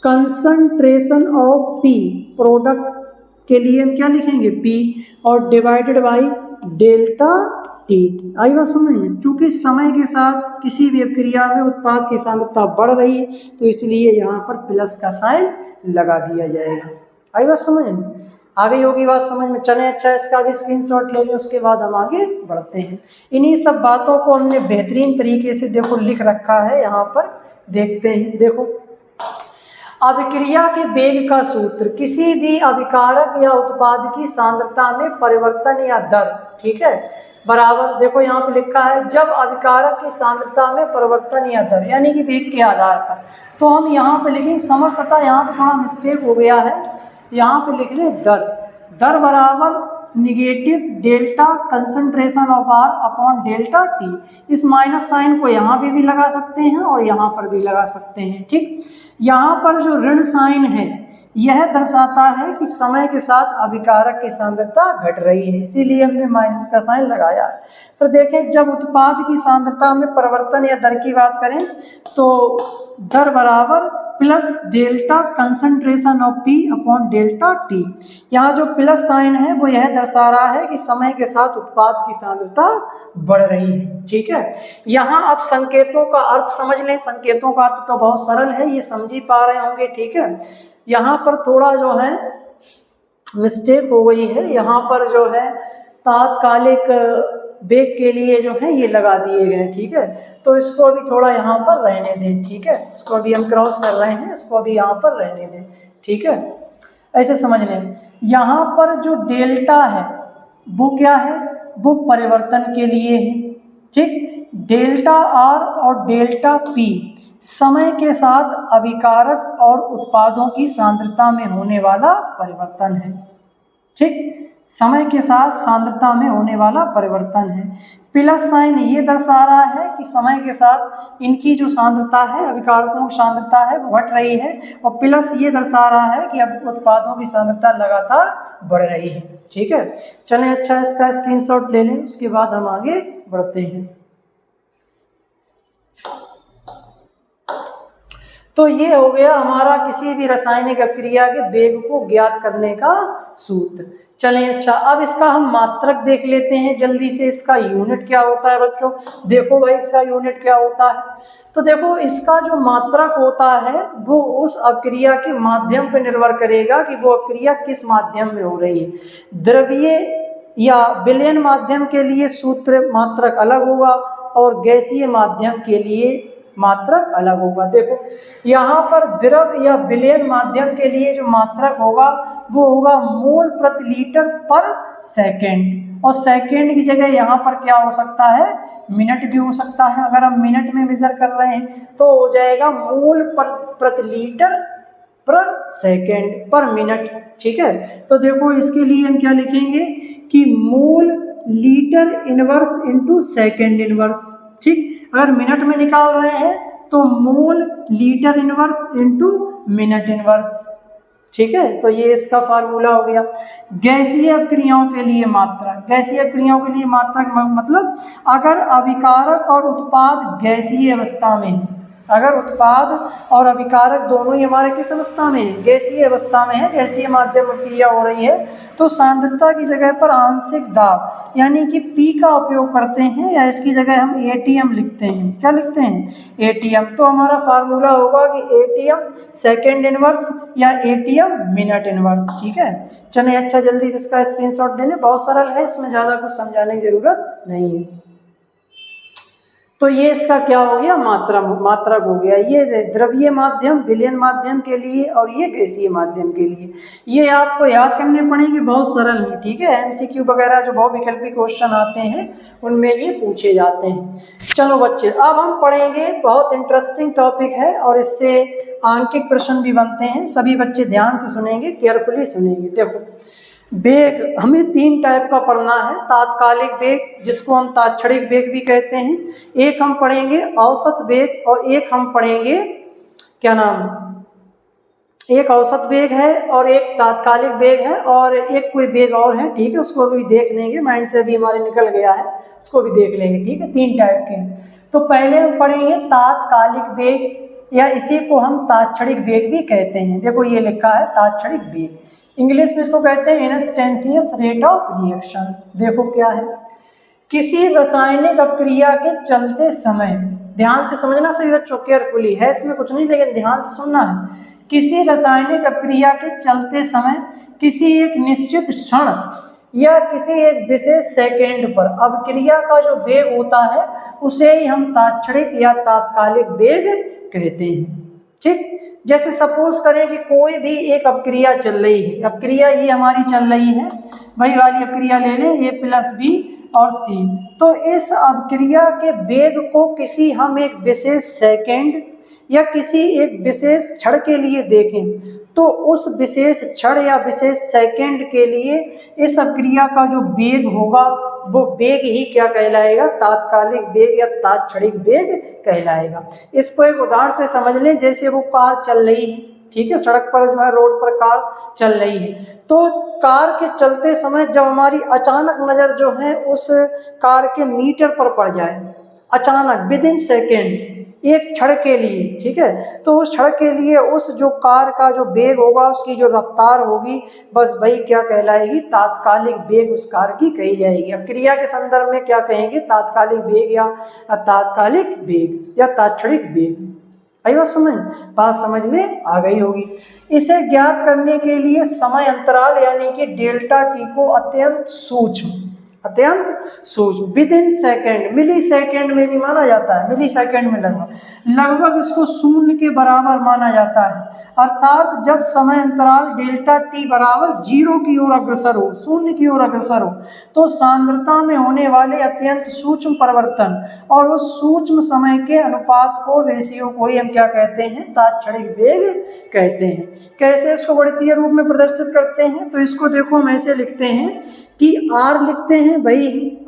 concentration of P, product के लिए हम क्या लिखेंगे P, और डिवाइडेड बाय डेल्टा T। आई बात समझ में, चूंकि समय के साथ किसी भी अपक्रिया में उत्पाद की सांद्रता बढ़ रही है, तो इसलिए यहाँ पर प्लस का साइन लगा दिया जाएगा। आई बात समझ में, आ गई होगी बात समझ में। चलें, अच्छा इसका भी स्क्रीनशॉट ले लें, उसके बाद हम आगे बढ़ते हैं। इन्हीं सब बातों को हमने बेहतरीन तरीके से देखो लिख रखा है, यहाँ पर देखते हैं। देखो, अभिक्रिया के वेग का सूत्र, किसी भी अभिकारक या उत्पाद की सांद्रता में परिवर्तन या दर, ठीक है, बराबर, देखो यहाँ पे लिखा है, जब अभिकारक की सांद्रता में परिवर्तन या दर, यानी कि वेग के आधार पर। तो हम यहाँ पे लिखेंगे, समझता यहाँ पे थोड़ा मिस्टेक हो गया है, यहाँ पे लिख लें दर, दर बराबर negative delta concentration of R upon delta T। इस माइनस साइन को यहाँ पे भी लगा सकते हैं और यहाँ पर भी लगा सकते हैं। ठीक, यहाँ पर जो ऋण साइन है, यह दर्शाता है कि समय के साथ अभिकारक की सांद्रता घट रही है, इसीलिए हमने माइनस का साइन लगाया है। फिर देखें, जब उत्पाद की सांद्रता में परिवर्तन या दर की बात करें तो दर बराबर plus delta concentration of P upon delta T. यहाँ जो प्लस साइन है वो यह दर्शा रहा है कि समय के साथ उत्पाद की सांद्रता बढ़ रही है। ठीक है, यहाँ आप संकेतों का अर्थ समझ लें। संकेतों का अर्थ तो बहुत सरल है, ये समझ ही पा रहे होंगे। ठीक है, यहाँ पर थोड़ा जो है मिस्टेक हो गई है। यहाँ पर जो है तात्कालिक वेग के लिए जो है ये लगा दिए गए। ठीक है, तो इसको अभी थोड़ा यहाँ पर रहने दें। ठीक है, इसको अभी हम क्रॉस कर रहे हैं, इसको अभी यहाँ पर रहने दें। ठीक है, ऐसे समझ लें। यहाँ पर जो डेल्टा है वो क्या है, वो परिवर्तन के लिए है। ठीक, डेल्टा आर और डेल्टा पी समय के साथ अभिकारक और उत्पादों की सांद्रता में होने वाला परिवर्तन है। ठीक, समय के साथ सांद्रता में होने वाला परिवर्तन है। प्लस साइन ये दर्शा रहा है कि समय के साथ इनकी जो सांद्रता है, अभिकारकों की सांद्रता है, वो घट रही है, और प्लस ये दर्शा रहा है कि अब उत्पादों की सांद्रता लगातार बढ़ रही है। ठीक है, चलें, अच्छा इसका स्क्रीनशॉट ले लें, उसके बाद हम आगे बढ़ते हैं। तो ये हो गया हमारा किसी भी रासायनिक अभिक्रिया के वेग को ज्ञात करने का सूत्र। चलें, अच्छा अब इसका हम मात्रक देख लेते हैं जल्दी से। इसका यूनिट क्या होता है बच्चों? देखो भाई, इसका यूनिट क्या होता है? तो देखो, इसका जो मात्रक होता है वो उस अभिक्रिया के माध्यम पर निर्भर करेगा कि वो अभिक्रिया किस माध्यम में हो रही है। द्रवीय या विलयन माध्यम के लिए सूत्र मात्रक अलग होगा और गैसीय माध्यम के लिए मात्रक अलग होगा। देखो, यहाँ पर द्रव या विलयन माध्यम के लिए जो मात्रक होगा वो होगा मोल प्रति लीटर पर सेकेंड, और सेकेंड की जगह यहाँ पर क्या हो सकता है, मिनट भी हो सकता है। अगर हम मिनट में मेजर कर रहे हैं तो हो जाएगा मोल प्रति लीटर पर सेकेंड पर मिनट। ठीक है, तो देखो इसके लिए हम क्या लिखेंगे कि mole litre inverse into second inverse. ठीक, अगर मिनट में निकाल रहे हैं तो mole litre inverse into minute inverse. ठीक है, तो ये इसका फार्मूला हो गया। गैसीय अभिक्रियाओं के लिए मात्रक, गैसीय अभिक्रियाओं के लिए मात्रक मतलब अगर अभिकारक और उत्पाद गैसीय अवस्था में है, अगर उत्पाद और अभिकारक दोनों ही हमारे किस अवस्था में है, गैसीय अवस्था में है, गैसीय माध्यम में क्रिया हो रही है, तो सांद्रता की जगह पर आंशिक दाब यानी कि P का उपयोग करते हैं, या इसकी जगह हम ATM लिखते हैं। क्या लिखते हैं? ATM। तो हमारा फार्मूला होगा कि ATM सेकेंड इनवर्स या ATM मिनट इनवर्स। ठीक है, चलिए, अच्छा जल्दी से इसका स्क्रीनशॉट ले लें, बहुत सरल है, इसमें ज़्यादा कुछ समझाने की जरूरत नहीं है। तो ये इसका क्या हो गया, मात्रक हो गया। ये द्रवीय माध्यम, विलयन माध्यम के लिए, और ये गैसीय माध्यम के लिए। ये आपको याद करने पड़ेंगे, बहुत सरल है। ठीक है, MCQ वगैरह जो बहुविकल्पी क्वेश्चन आते हैं उनमें ये पूछे जाते हैं। चलो बच्चे, अब हम पढ़ेंगे, बहुत इंटरेस्टिंग टॉपिक है और इससे आंकिक प्रश्न भी बनते हैं। सभी बच्चे ध्यान से सुनेंगे, केयरफुली सुनेंगे। देखो, वेग हमें 3 टाइप का पढ़ना है। तात्कालिक वेग, जिसको हम तात्क्षणिक वेग भी कहते हैं, एक हम पढ़ेंगे औसत वेग, और एक हम पढ़ेंगे क्या नाम, एक औसत वेग है और एक तात्कालिक वेग है, और एक कोई वेग और है। ठीक है, उसको भी देख लेंगे, माइंड से भी हमारे निकल गया है, उसको भी देख लेंगे। ठीक है, 3 टाइप के हैं। तो पहले हम पढ़ेंगे तात्कालिक वेग, या इसी को हम तात्क्षणिक वेग भी कहते हैं। देखो ये लिखा है तात्क्षणिक वेग, इंग्लिश में इसको कहते हैं इंस्टेंशियस रेट ऑफ रिएक्शन। देखो क्या है, किसी रासायनिक अभिक्रिया के चलते समय, ध्यान से समझना सभी बच्चों, केयरफुली है, इसमें कुछ नहीं लेकिन ध्यान से सुनना है। किसी रासायनिक अभिक्रिया के चलते समय किसी एक निश्चित क्षण या किसी एक विशेष सेकेंड पर अभिक्रिया का जो वेग होता है उसे ही हम तात्क्षणिक या तात्कालिक वेग कहते हैं। ठीक, जैसे सपोज करें कि कोई भी एक अभिक्रिया चल रही है, अभिक्रिया ये हमारी चल रही है, वही वाली अभिक्रिया ले लें, A+B और C। तो इस अभिक्रिया के वेग को किसी हम एक विशेष सेकेंड या किसी एक विशेष क्षण के लिए देखें, तो उस विशेष क्षण या विशेष सेकेंड के लिए इस अभिक्रिया का जो वेग होगा वो वेग ही क्या कहलाएगा, तात्कालिक वेग या तात्क्षणिक वेग कहलाएगा। इसको एक उदाहरण से समझ लें, जैसे वो कार चल रही है। ठीक है, सड़क पर जो है रोड पर कार चल रही है, तो कार के चलते समय जब हमारी अचानक नज़र जो है उस कार के मीटर पर पड़ जाए, अचानक विद इन सेकेंड, एक क्षण के लिए, ठीक है, तो उस क्षण के लिए उस जो कार का जो वेग होगा, उसकी जो रफ्तार होगी, बस वही क्या कहलाएगी, तात्कालिक वेग उस कार की कही जाएगी। अब क्रिया के संदर्भ में क्या कहेंगे, तात्कालिक वेग या तात्कालिक वेग या तात्क्षणिक वेग। आई बात समझ में आ गई होगी। इसे ज्ञात करने के लिए समय अंतराल यानी कि डेल्टा टी को अत्यंत सूक्ष्म within second, millisecond में भी माना जाता है, मिली सेकेंड में लगभग इसको शून्य के बराबर माना जाता है। अर्थात जब समय अंतराल डेल्टा टी बराबर 0 की ओर अग्रसर हो, शून्य की ओर अग्रसर हो, तो सांद्रता में होने वाले अत्यंत सूक्ष्म परिवर्तन और उस सूक्ष्म समय के अनुपात को, रेशियो को ही हम क्या कहते हैं, तात्क्षणिक वेग कहते हैं। कैसे इसको गणितीय रूप में प्रदर्शित करते हैं, तो इसको देखो हम ऐसे लिखते हैं कि R लिखते हैं, भाई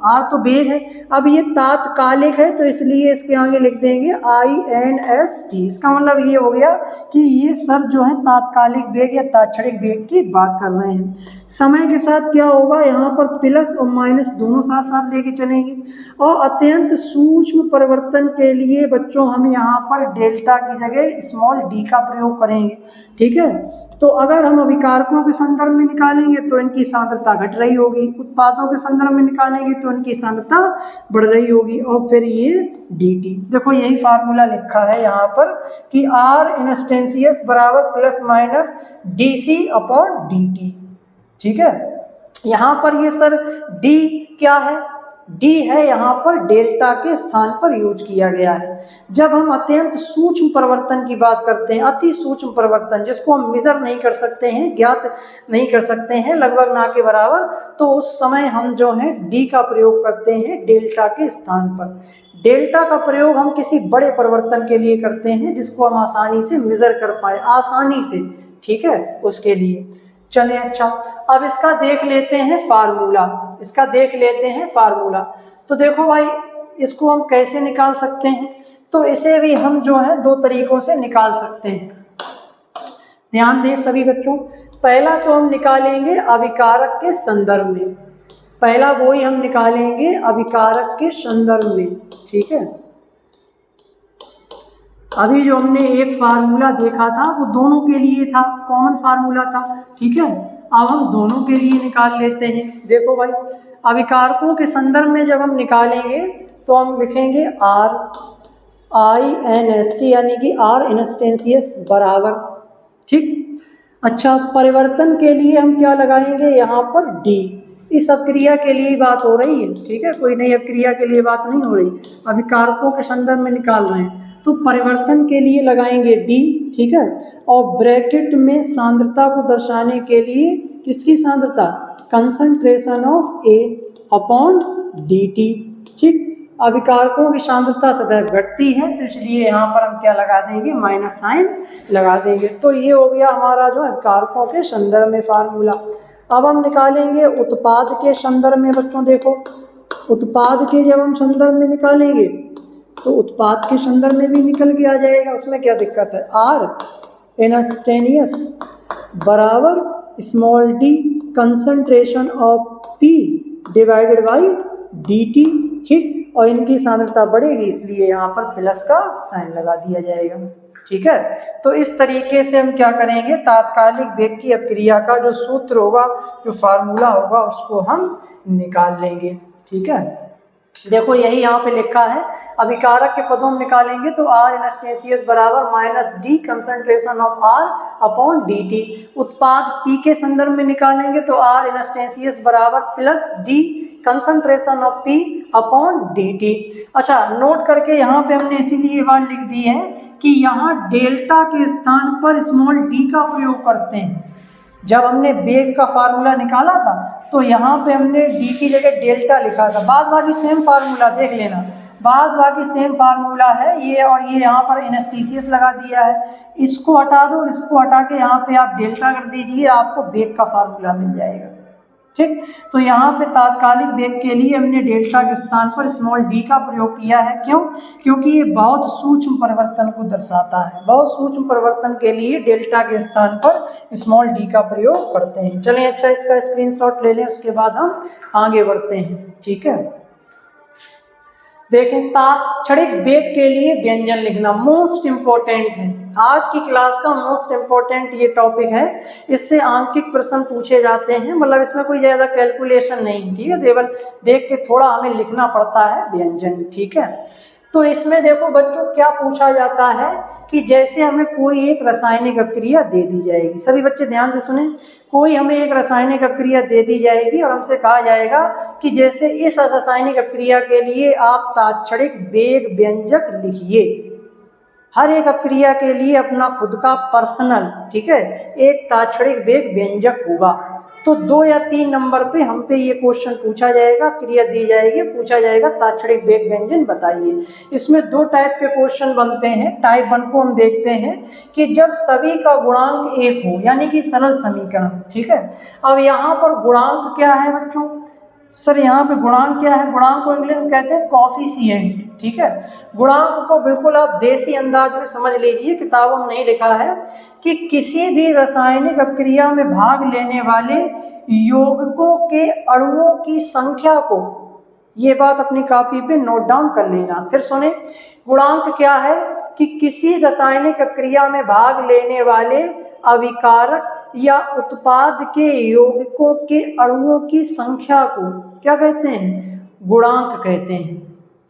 R तो वेग है, अब ये तात्कालिक है तो इसलिए इसके आगे लिख देंगे INST। इसका मतलब ये हो गया कि ये सब जो है तात्कालिक वेग या तात्क्षणिक वेग की बात कर रहे हैं। समय के साथ क्या होगा, यहाँ पर प्लस और माइनस दोनों साथ साथ लेके चलेंगे, और अत्यंत सूक्ष्म परिवर्तन के लिए बच्चों हम यहाँ पर डेल्टा की जगह स्मॉल डी का प्रयोग करेंगे, ठीक है। तो अगर हम अभिकारकों के संदर्भ में निकालेंगे तो इनकी सांद्रता घट रही होगी, उत्पादों के संदर्भ में निकालेंगे तो इनकी सांद्रता बढ़ रही होगी, और फिर ये dt। देखो यही फार्मूला लिखा है यहाँ पर कि R इंस्टेंशियस बराबर plus minus dc upon dt, ठीक है। यहाँ पर ये सर d क्या है, d है यहाँ पर डेल्टा के स्थान पर यूज किया गया है। जब हम अत्यंत सूक्ष्म परिवर्तन की बात करते हैं, अति सूक्ष्म परिवर्तन जिसको हम मेजर नहीं कर सकते हैं, ज्ञात नहीं कर सकते हैं, लगभग ना के बराबर, तो उस समय हम जो है d का प्रयोग करते हैं डेल्टा के स्थान पर। डेल्टा का प्रयोग हम किसी बड़े परिवर्तन के लिए करते हैं जिसको हम आसानी से मेजर कर पाए, आसानी से, ठीक है, उसके लिए। चलें, अच्छा अब इसका देख लेते हैं फार्मूला, तो देखो भाई इसको हम कैसे निकाल सकते हैं, तो इसे भी हम जो है दो तरीकों से निकाल सकते हैं। ध्यान दें सभी बच्चों, पहला तो हम निकालेंगे अभिकारक के संदर्भ में, पहला वो ही हम निकालेंगे अभिकारक के संदर्भ में, ठीक है। अभी जो हमने एक फार्मूला देखा था वो दोनों के लिए था, कॉमन फार्मूला था, ठीक है। अब हम दोनों के लिए निकाल लेते हैं। देखो भाई अभिकारकों के संदर्भ में जब हम निकालेंगे तो हम लिखेंगे RINST यानी कि R इंस्टेंशियस बराबर, ठीक। अच्छा परिवर्तन के लिए हम क्या लगाएंगे, यहाँ पर D। इस अभिक्रिया के लिए बात हो रही है, ठीक है, कोई नई अभिक्रिया के लिए बात नहीं हो रही, अभिकारकों के संदर्भ में निकाल रहे हैं, तो परिवर्तन के लिए लगाएंगे D, ठीक है। और ब्रैकेट में सांद्रता को दर्शाने के लिए किसकी सांद्रता, concentration of A upon dt, ठीक। अभिकारकों की सांद्रता सदैव घटती है तो इसलिए यहाँ पर हम क्या लगा देंगे, माइनस साइन लगा देंगे। तो ये हो गया हमारा जो अभिकारकों के संदर्भ में फार्मूला। अब हम निकालेंगे उत्पाद के संदर्भ में। बच्चों देखो उत्पाद के जब हम संदर्भ में निकालेंगे तो उत्पाद के संदर्भ में भी निकल के आ जाएगा, उसमें क्या दिक्कत है। R इंस्टेंशियस बराबर small d concentration of P divided by dt, ठीक। और इनकी सांद्रता बढ़ेगी इसलिए यहाँ पर प्लस का साइन लगा दिया जाएगा, ठीक है। तो इस तरीके से हम क्या करेंगे, तात्कालिक वेग की अभिक्रिया का जो सूत्र होगा, जो फार्मूला होगा, उसको हम निकाल लेंगे, ठीक है। देखो यही यहाँ पे लिखा है, अभिकारक के पदों में निकालेंगे तो R इंस्टेंशियस बराबर minus D concentration of R upon dt। उत्पाद P के संदर्भ में निकालेंगे तो R इंस्टेंशियस बराबर plus D concentration of P upon dt। अच्छा नोट करके यहाँ पे हमने इसीलिए बात लिख दी है कि यहाँ डेल्टा के स्थान पर स्मॉल d का प्रयोग करते हैं। जब हमने वेग का फार्मूला निकाला था तो यहाँ पे हमने d की जगह डेल्टा लिखा था। बाद बाकी सेम फार्मूला देख लेना, बाद बाकी सेम फार्मूला है ये, और ये यहाँ पर इंस्टेंशियस लगा दिया है। इसको हटा दो और इसको हटा के यहाँ पे आप डेल्टा कर दीजिए, आपको वेग का फार्मूला मिल जाएगा, ठीक। तो यहाँ पे तात्कालिक वेग के लिए हमने डेल्टा के स्थान पर स्मॉल डी का प्रयोग किया है। क्यों? क्योंकि ये बहुत सूक्ष्म परिवर्तन को दर्शाता है। बहुत सूक्ष्म परिवर्तन के लिए डेल्टा के स्थान पर स्मॉल डी का प्रयोग करते हैं। चलें, अच्छा इसका स्क्रीनशॉट ले लें, उसके बाद हम आगे बढ़ते हैं। ठीक है, देखें, तात्क्षणिक वेग के लिए व्यंजन लिखना मोस्ट इंपॉर्टेंट है। आज की क्लास का मोस्ट इंपॉर्टेंट ये टॉपिक है। इससे आंकिक प्रश्न पूछे जाते हैं, मतलब इसमें कोई ज्यादा कैलकुलेशन नहीं, ठीक है, केवल देख के थोड़ा हमें लिखना पड़ता है व्यंजन। ठीक है, तो इसमें देखो बच्चों क्या पूछा जाता है कि जैसे हमें कोई एक रासायनिक अभिक्रिया दे दी जाएगी। सभी बच्चे ध्यान से सुने, कोई हमें एक रासायनिक अभिक्रिया दे दी जाएगी और हमसे कहा जाएगा कि जैसे इस रासायनिक अभिक्रिया के लिए आप तात्क्षणिक वेग व्यंजक लिखिए। हर एक अभिक्रिया के लिए अपना खुद का पर्सनल, ठीक है, एक तात्क्षणिक वेग व्यंजक होगा। तो 2 या 3 नंबर पे हम पे ये क्वेश्चन पूछा जाएगा, क्रिया दी जाएगी, पूछा जाएगा तात्क्षणिक वेग व्यंजन बताइए। इसमें 2 टाइप के क्वेश्चन बनते हैं। टाइप 1 को हम देखते हैं कि जब सभी का गुणांक 1 हो, यानी कि सरल समीकरण। ठीक है, अब यहाँ पर गुणांक क्या है बच्चों? सर यहाँ पे गुणांक क्या है? गुणांक को इंग्लिश में कहते हैं कॉफिशिएंट। ठीक है, गुणांक को बिल्कुल आप देसी अंदाज में समझ लीजिए, किताबों में नहीं लिखा है, कि किसी भी रासायनिक अभिक्रिया में भाग लेने वाले यौगिकों के अणुओं की संख्या को, ये बात अपनी कॉपी पे नोट डाउन कर लेना। फिर सुने, गुणांक क्या है कि किसी रासायनिक अभिक्रिया में भाग लेने वाले अभिकारक या उत्पाद के यौगिकों के अणुओं की संख्या को क्या कहते हैं? गुणांक कहते हैं।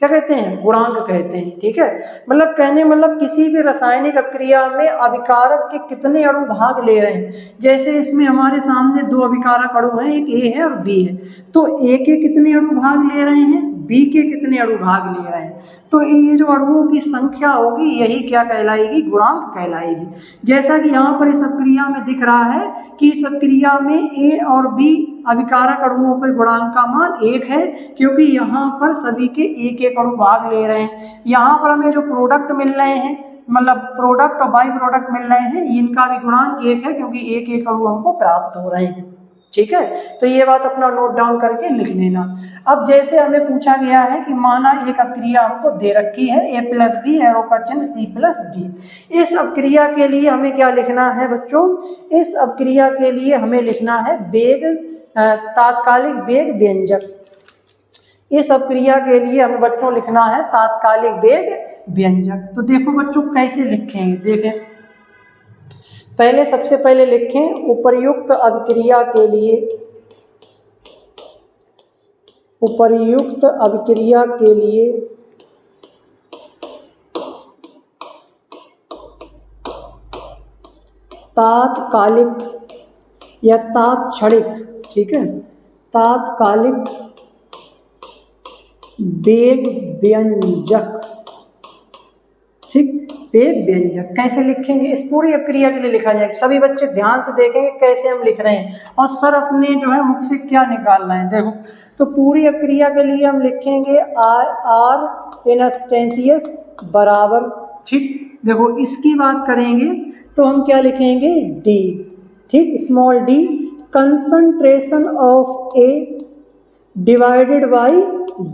क्या कहते हैं? गुणांक कहते हैं। ठीक है, मतलब कहने मतलब किसी भी रासायनिक अभिक्रिया में अभिकारक के कितने अणु भाग ले रहे हैं। जैसे इसमें हमारे सामने 2 अभिकारक अणु हैं, एक ए है और बी है, तो ए के कितने अणु भाग ले रहे हैं, बी के कितने अणु भाग ले रहे हैं, तो ये जो अणुओं की संख्या होगी यही क्या कहलाएगी? गुणांक कहलाएगी। जैसा कि यहाँ पर इस अभिक्रिया में दिख रहा है कि इस अभिक्रिया में ए और बी अभिकारक अणुओं के गुणांक का मान 1 है, क्योंकि यहाँ पर सभी के एक अणु भाग ले रहे हैं। यहाँ पर हमें जो प्रोडक्ट मिल रहे हैं, मतलब प्रोडक्ट और बाई प्रोडक्ट मिल रहे हैं, इनका भी गुणांक 1 है, क्योंकि एक अणु हमको प्राप्त हो रहे हैं। ठीक है, तो ये बात अपना नोट डाउन करके लिख लेना। अब जैसे हमें पूछा गया है कि माना एक अभिक्रिया हमको दे रखी है A+B, एरो का चिन्ह C+D। इस अभिक्रिया के लिए हमें क्या लिखना है बच्चों? इस अभिक्रिया के लिए हमें लिखना है वेग, तात्कालिक वेग व्यंजक। इस अभिक्रिया के लिए हमें बच्चों लिखना है तात्कालिक वेग व्यंजक। तो देखो बच्चों कैसे लिखेंगे, देखें, पहले सबसे पहले लिखें उपर्युक्त अभिक्रिया के लिए, उपर्युक्त अभिक्रिया के लिए तात्कालिक या तात्क्षणिक, ठीक है, तात्कालिक वेग व्यंजक। ठीक, वेग व्यंजक कैसे लिखेंगे? इस पूरी अभिक्रिया के लिए लिखा जाएगा। सभी बच्चे ध्यान से देखेंगे कैसे हम लिख रहे हैं और सर अपने जो है मुख से क्या निकाल रहे हैं। देखो, तो पूरी अभिक्रिया के लिए हम लिखेंगे आर इनस्टेंशियस बराबर, ठीक, देखो इसकी बात करेंगे तो हम क्या लिखेंगे? डी, ठीक, small d, concentration of A divided by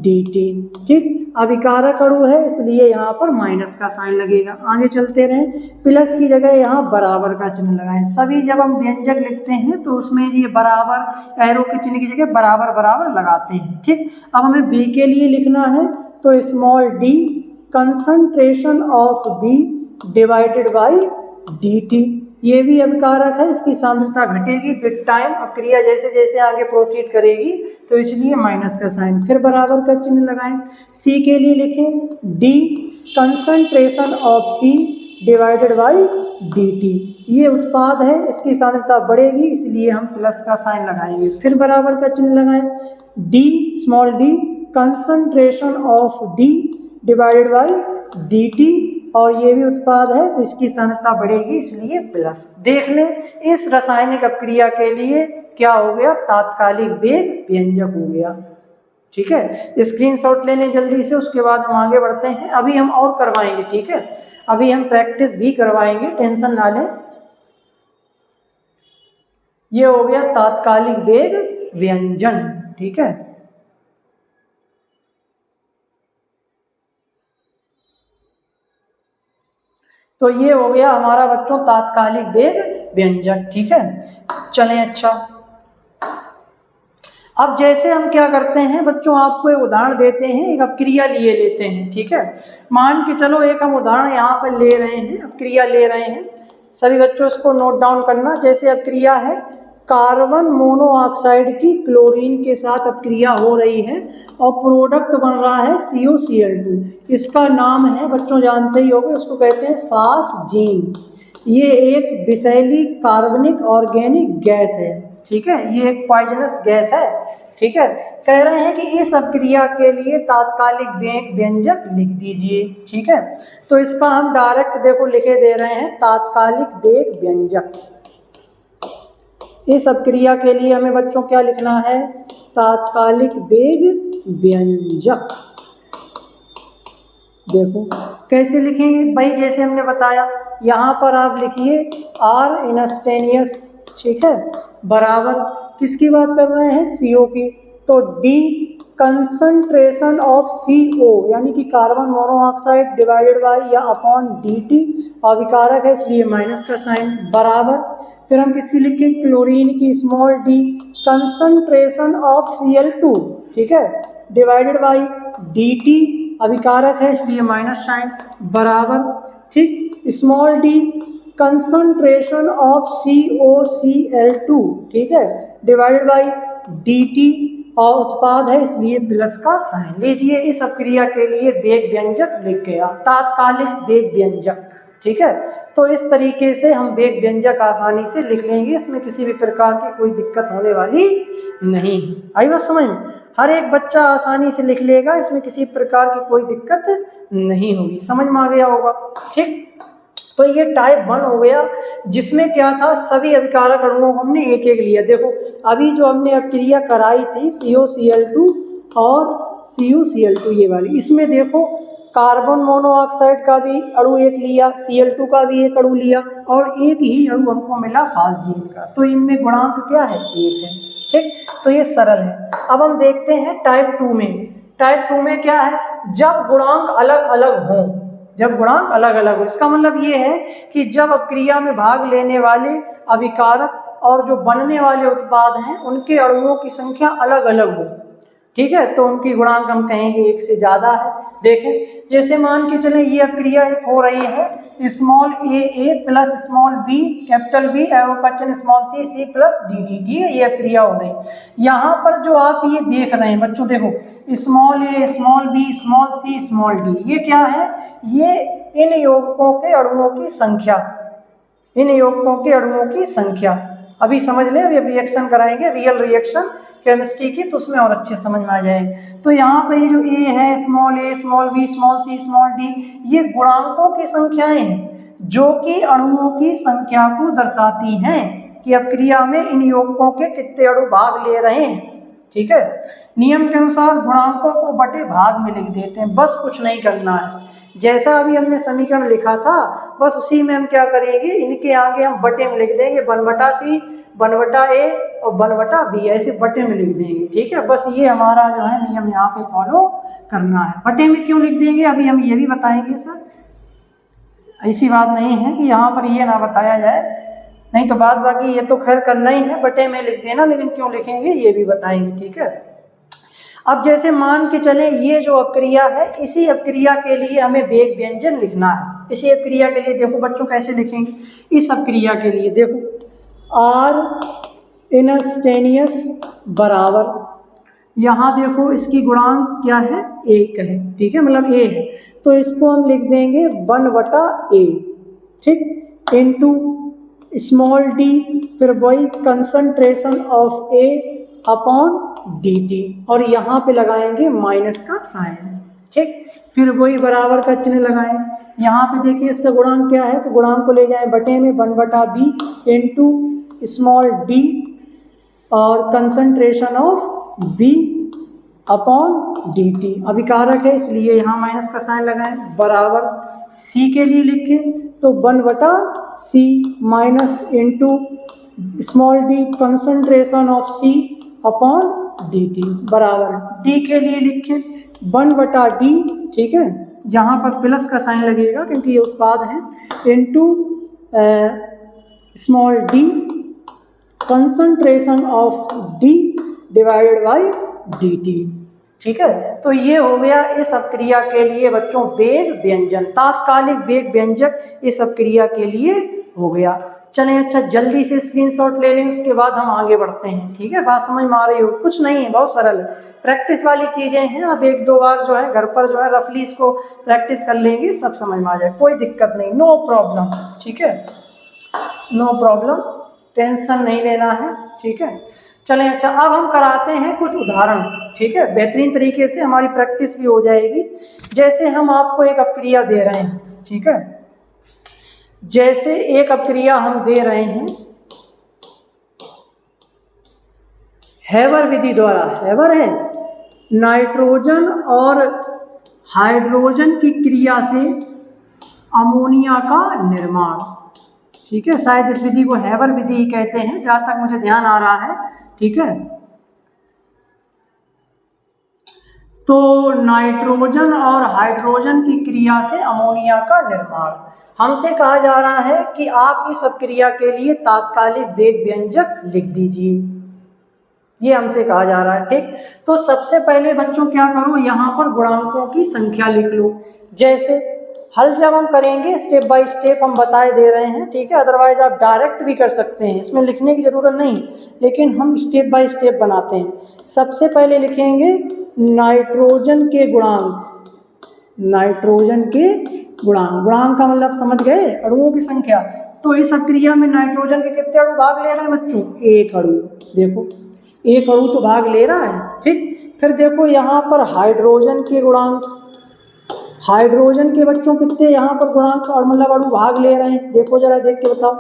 dt। ठीक, अभिकारक अणु है इसलिए यहाँ पर माइनस का साइन लगेगा। आगे चलते रहें, प्लस की जगह यहाँ बराबर का चिन्ह लगाएं। सभी जब हम व्यंजक लिखते हैं तो उसमें ये बराबर, एरो के चिन्ह की जगह बराबर बराबर लगाते हैं। ठीक, अब हमें बी के लिए लिखना है तो small d, concentration of B divided by dt। ये भी अभिकारक है, इसकी सांद्रता घटेगी विद टाइम, अभिक्रिया जैसे जैसे आगे प्रोसीड करेगी, तो इसलिए माइनस का साइन, फिर बराबर का चिन्ह लगाएं। सी के लिए लिखें d, concentration of C divided by dt। ये उत्पाद है, इसकी सांद्रता बढ़ेगी इसलिए हम प्लस का साइन लगाएंगे, फिर बराबर का चिन्ह लगाएं। D, small d, concentration of D divided by dt, और ये भी उत्पाद है तो इसकी सांद्रता बढ़ेगी इसलिए प्लस। देख लें, इस रासायनिक अभिक्रिया के लिए क्या हो गया? तात्कालिक वेग व्यंजक हो गया। ठीक है, स्क्रीनशॉट लेने जल्दी से, उसके बाद हम आगे बढ़ते हैं। अभी हम और करवाएंगे, ठीक है, अभी हम प्रैक्टिस भी करवाएंगे, टेंशन ना लें। ये हो गया तात्कालिक वेग व्यंजन। ठीक है, तो ये हो गया हमारा बच्चों तात्कालिक वेग व्यंजक। ठीक है, चलें। अच्छा, अब जैसे हम क्या करते हैं बच्चों, आपको एक उदाहरण देते हैं, एक अपक्रिया लिए लेते हैं। ठीक है, मान के चलो एक हम उदाहरण यहाँ पर ले रहे हैं, अपक्रिया ले रहे हैं। सभी बच्चों इसको नोट डाउन करना। जैसे अपक्रिया है, कार्बन मोनोऑक्साइड की क्लोरीन के साथ अपक्रिया हो रही है और प्रोडक्ट बन रहा है CuCl2। इसका नाम है बच्चों, जानते ही होंगे, उसको कहते हैं फास्जीन। ये एक विषैली कार्बनिक ऑर्गेनिक गैस है। ठीक है, ये एक पॉइजनस गैस है। ठीक है, कह रहे हैं कि इस अपक्रिया के लिए तात्कालिक वेग व्यंजक लिख दीजिए। ठीक है, तो इसका हम डायरेक्ट देखो लिखे दे रहे हैं, तात्कालिक वेग व्यंजक। इस अपक्रिया के लिए हमें बच्चों क्या लिखना है, तात्कालिक वेग व्यंजक। देखो कैसे लिखेंगे भाई, जैसे हमने बताया, यहाँ पर आप लिखिए R इंस्टेनियस। ठीक है, बराबर किसकी बात कर रहे हैं, CO की। तो D कंसंट्रेशन ऑफ CO यानी कि कार्बन मोनोऑक्साइड डिवाइडेड बाय या अपॉन DT, अविकारक है इसलिए माइनस का साइन, बराबर फिर हम किसकी लिखेंगे, क्लोरीन की, small d concentration of Cl2। ठीक है, डिवाइडेड बाय DT, अविकारक है इसलिए माइनस साइन, बराबर ठीक, small d concentration of COCl2। ठीक है, डिवाइडेड बाय DT, और उत्पाद है इसलिए प्लस का साइन। लीजिए इस अपक्रिया के लिए वेग व्यंजक लिख गया, तात्कालिक वेग व्यंजक। ठीक है, तो इस तरीके से हम वेग व्यंजक आसानी से लिख लेंगे, इसमें किसी भी प्रकार की कोई दिक्कत होने वाली नहीं। आई बात समझ, हर एक बच्चा आसानी से लिख लेगा, इसमें किसी प्रकार की कोई दिक्कत नहीं होगी। समझ में आ गया होगा। ठीक, तो ये टाइप 1 हो गया, जिसमें क्या था, सभी अभिकारक अणुओं को हमने एक एक लिया। देखो अभी जो हमने अपक्रिया कराई थी CuCl2 और CuCl2 ये वाली, इसमें देखो कार्बन मोनोऑक्साइड का भी अणु एक लिया, Cl2 का भी एक अणु लिया, और एक ही अणु हमको मिला फास्जीन का। तो इनमें गुणांक क्या है, 1 है। ठीक, तो ये सरल है। अब हम देखते हैं टाइप 2 में। टाइप 2 में क्या है, जब गुणांक अलग अलग हों, जब गुणांक अलग अलग हो, इसका मतलब ये है कि जब अपक्रिया में भाग लेने वाले अभिकारक और जो बनने वाले उत्पाद हैं उनके अणुओं की संख्या अलग अलग हो। ठीक है, तो उनकी गुणांक हम कहेंगे 1 से ज़्यादा है। देखें, जैसे मान के चलें ये अपक्रिया एक हो रही है, small a plus small b capital B एरोकचन स्मॉल c प्लस dd। ठीक है, ये अपक्रिया हो रही है। यहाँ पर जो आप ये देख रहे हैं बच्चों, देखो small a small b small c small d, ये क्या है, ये इन यौगिकों के अणुओं की संख्या, इन यौगिकों के अणुओं की संख्या। अभी समझ लें, अभी रिएक्शन कराएंगे, रियल रिएक्शन केमिस्ट्री की, तो उसमें और अच्छे समझ में आ जाएगी। तो यहाँ पर ये जो A है, small a small b small c small d, ये गुणांकों की संख्याएं हैं जो कि अणुओं की संख्या को दर्शाती हैं कि अपक्रिया में इन यौगिकों के कितने अणु भाग ले रहे हैं। ठीक है, नियम के अनुसार गुणांकों को बटे भाग में लिख देते हैं, बस कुछ नहीं करना है। जैसा अभी हमने समीकरण लिखा था बस उसी में हम क्या करेंगे, इनके आगे हम बटे में लिख देंगे 1/c 1/a और 1/b, ऐसे बटे में लिख देंगे। ठीक है, बस ये हमारा जो है नियम यहाँ पे फॉलो करना है। बटे में क्यों लिख देंगे अभी हम ये भी बताएंगे सर, ऐसी बात नहीं है कि यहाँ पर ये ना बताया जाए, नहीं तो बाद बाकी ये तो खैर करना ही है, बटे में लिख देना, लेकिन क्यों लिखेंगे ये भी बताएंगे। ठीक है, अब जैसे मान के चले ये जो अपक्रिया है, इसी अपक्रिया के लिए हमें वेग व्यंजन लिखना है। इसी अपक्रिया के लिए देखो बच्चों कैसे लिखेंगे, इस अपक्रिया के लिए देखो R इंस्टेनियस बराबर, यहाँ देखो इसकी गुणांक क्या है, 1 है। ठीक है, मतलब A है, तो इसको हम लिख देंगे 1/a। ठीक, इनटू स्मॉल d, फिर वही concentration of A upon dt, और यहाँ पे लगाएंगे माइनस का साइन। ठीक, फिर वही बराबर का चिन्ह लगाएं। यहाँ पे देखिए इसका गुणांक क्या है, तो गुणांक को ले जाएं बटे में 1/b इंटू स्मॉल d और concentration of B upon dt, अभिकारक है इसलिए यहाँ माइनस का साइन लगाएं, बराबर C के लिए लिखें तो 1/c minus into small d concentration of C upon dt बराबर d के लिए लिखें 1/d, ठीक है, यहाँ पर प्लस का साइन लगेगा क्योंकि ये उत्पाद है, into small d concentration of d divided by dt, ठीक है। तो ये हो गया इस अपक्रिया के लिए बच्चों वेग व्यंजन, तात्कालिक वेग व्यंजक इस अपक्रिया के लिए हो गया। चलें अच्छा जल्दी से स्क्रीनशॉट ले लें, उसके बाद हम आगे बढ़ते हैं, ठीक है। बात समझ में आ रही हो? कुछ नहीं है, बहुत सरल है, प्रैक्टिस वाली चीज़ें हैं। अब 1-2 बार जो है घर पर जो है रफली इसको प्रैक्टिस कर लेंगे, सब समझ में आ जाए, कोई दिक्कत नहीं, नो प्रॉब्लम, ठीक है, नो प्रॉब्लम, टेंशन नहीं लेना है, ठीक है। चलें अच्छा अब हम कराते हैं कुछ उदाहरण, ठीक है, बेहतरीन तरीके से हमारी प्रैक्टिस भी हो जाएगी। जैसे हम आपको एक अपक्रिया दे रहे हैं, ठीक है, जैसे एक अपक्रिया हम दे रहे हैं हैबर विधि द्वारा, हैबर है नाइट्रोजन और हाइड्रोजन की क्रिया से अमोनिया का निर्माण, ठीक है, शायद इस विधि को हैबर विधि कहते हैं जहां तक मुझे ध्यान आ रहा है, ठीक है। तो नाइट्रोजन और हाइड्रोजन की क्रिया से अमोनिया का निर्माण, हमसे कहा जा रहा है कि आप इस अपक्रिया के लिए तात्कालिक वेग व्यंजक लिख दीजिए, ये हमसे कहा जा रहा है, ठीक। तो सबसे पहले बच्चों क्या करो, यहाँ पर गुणांकों की संख्या लिख लो। जैसे हल जब हम करेंगे स्टेप बाय स्टेप हम बताए दे रहे हैं, ठीक है, अदरवाइज आप डायरेक्ट भी कर सकते हैं, इसमें लिखने की ज़रूरत नहीं, लेकिन हम स्टेप बाय स्टेप बनाते हैं। सबसे पहले लिखेंगे नाइट्रोजन के गुणांक, नाइट्रोजन के गुणांक, गुणांक का मतलब समझ गए, अणुओं की संख्या। तो इस अपक्रिया में नाइट्रोजन के कितने अणु भाग ले रहे हैं बच्चों? 1 अणु, देखो 1 अणु तो भाग ले रहा है, ठीक। फिर देखो यहाँ पर हाइड्रोजन के गुणांक, हाइड्रोजन के बच्चों कितने यहाँ पर गुणांक और मतलब अणु भाग ले रहे हैं, देखो जरा देख के बताओ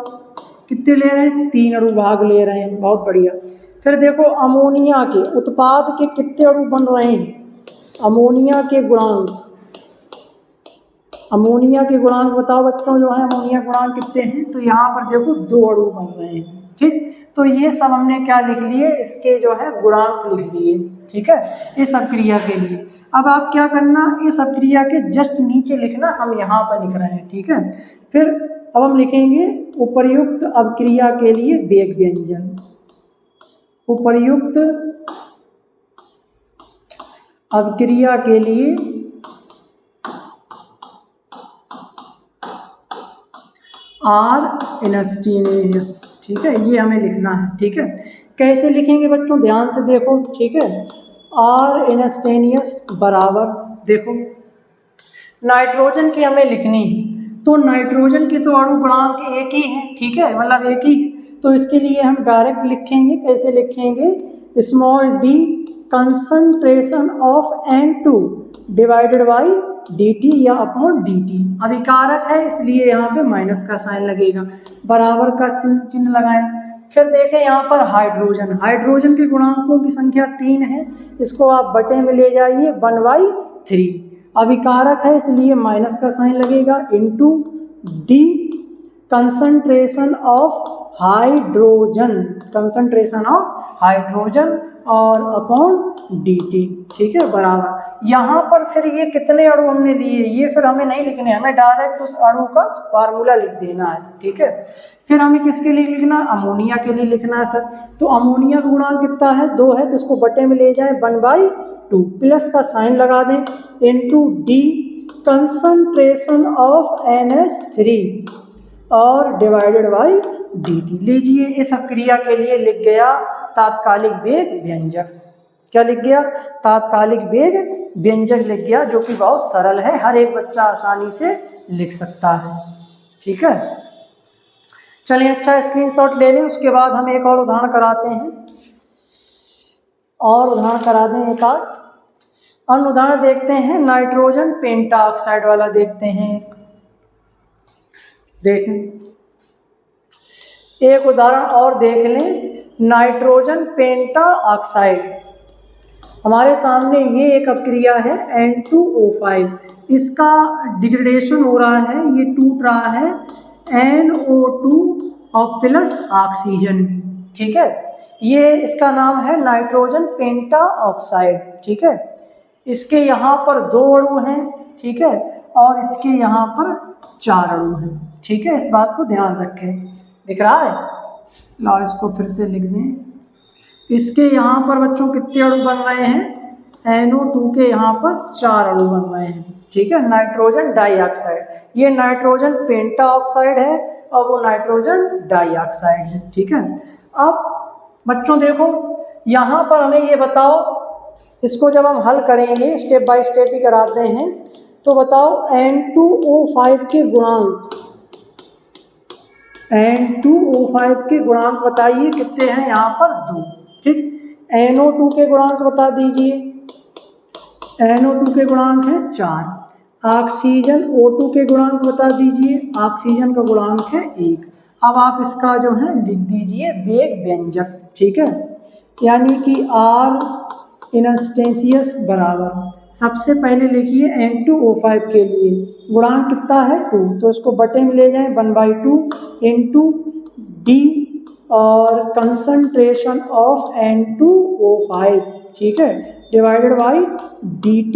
कितने ले रहे हैं? 3 अणु भाग ले रहे हैं, बहुत बढ़िया। फिर देखो अमोनिया के उत्पाद के कितने अणु बन रहे हैं, अमोनिया के गुणांक, अमोनिया के गुणांक बताओ बच्चों, जो है अमोनिया गुणांक कितने हैं? तो यहाँ पर देखो 2 अणु बन रहे हैं, ठीक। तो ये सब हमने क्या लिख लिए, इसके जो है गुणांक लिख लिए, ठीक है, इस अपक्रिया के लिए। अब आप क्या करना, इस अपक्रिया के जस्ट नीचे लिखना, हम यहाँ पर लिख रहे हैं, ठीक है। फिर अब हम लिखेंगे उपर्युक्त अपक्रिया के लिए वेग व्यंजन, उपर्युक्त अपक्रिया के लिए आर इनस्टेनियस, ठीक है, ये हमें लिखना है, ठीक है। कैसे लिखेंगे बच्चों, ध्यान से देखो, ठीक है, आर इनस्टेनियस बराबर, देखो नाइट्रोजन की हमें लिखनी, तो नाइट्रोजन की तो अणु गुणांक 1 ही है, ठीक है, मतलब 1 ही, तो इसके लिए हम डायरेक्ट लिखेंगे, कैसे लिखेंगे, small d concentration of N2 divided by dt या अपॉन dt, अभिकारक है इसलिए यहाँ पे माइनस का साइन लगेगा, बराबर का चिन्ह लगाएं। फिर देखें यहाँ पर हाइड्रोजन, हाइड्रोजन के गुणांकों की संख्या 3 है, इसको आप बटे में ले जाइए 1/3, अभिकारक है इसलिए माइनस का साइन लगेगा, into d concentration of hydrogen, concentration of hydrogen और अपॉन dt, ठीक है, बराबर। यहाँ पर फिर ये कितने अणु हमने लिए, ये फिर हमें नहीं लिखने, हमें डायरेक्ट उस अणु का फार्मूला लिख देना है, ठीक है। फिर हमें किसके लिए लिखना, अमोनिया के लिए लिखना है सर। तो अमोनिया का गुणांक कितना है, 2 है, तो इसको बटे में ले जाएं 1/2, प्लस का साइन लगा दें, into d concentration of NH3 और डिवाइडेड बाई dt। लीजिए इस अपक्रिया के लिए लिख गया तात्कालिक वेग व्यंजक, क्या लिख गया, तात्कालिक वेग व्यंजक लिख गया, जो कि बहुत सरल है, हर एक बच्चा आसानी से लिख सकता है, ठीक है। चलिए अच्छा स्क्रीनशॉट ले लें, उसके बाद हम एक और उदाहरण कराते हैं, और उदाहरण करा दें एक आध अन्य उदाहरण देखते हैं, नाइट्रोजन पेंटा ऑक्साइड वाला देखते हैं। देखें एक उदाहरण और देख लें, नाइट्रोजन पेंटा ऑक्साइड, हमारे सामने ये एक अपक्रिया है N2O5, इसका डिग्रेडेशन हो रहा है, ये टूट रहा है NO2 और प्लस ऑक्सीजन, ठीक है। ये इसका नाम है नाइट्रोजन पेंटा ऑक्साइड, ठीक है। इसके यहाँ पर 2 अणु हैं, ठीक है, और इसके यहाँ पर 4 अणु हैं, ठीक है। इस बात को ध्यान रखें। दिख रहा है? ला इसको फिर से लिख दें। इसके यहाँ पर बच्चों कितने अणु बन रहे हैं? NO2 के यहाँ पर 4 अणु बन रहे हैं, ठीक है। नाइट्रोजन डाइऑक्साइड, ये नाइट्रोजन पेंटा ऑक्साइड है और वो नाइट्रोजन डाइऑक्साइड है, ठीक है। अब बच्चों देखो, यहाँ पर हमें ये बताओ, इसको जब हम हल करेंगे स्टेप बाय स्टेप ही कराते हैं, तो बताओ N2O5 के गुणांक, N2O5 के गुणांक बताइए कितने हैं यहाँ पर? 2, ठीक। NO2 के गुणांक बता दीजिए। NO2 के गुणांक है 4। ऑक्सीजन O2 के गुणांक बता दीजिए। ऑक्सीजन का गुणांक है 1। अब आप इसका जो है लिख दीजिए वेग व्यंजक, ठीक है। यानी कि R इनस्टेंशियस बराबर, सबसे पहले लिखिए N2O5 के लिए गुणांक कितना है? 2, तो इसको बटे में ले जाएं 1/2 इंटू D और कंसंट्रेशन ऑफ N2O5, ठीक है, डिवाइडेड बाई dt,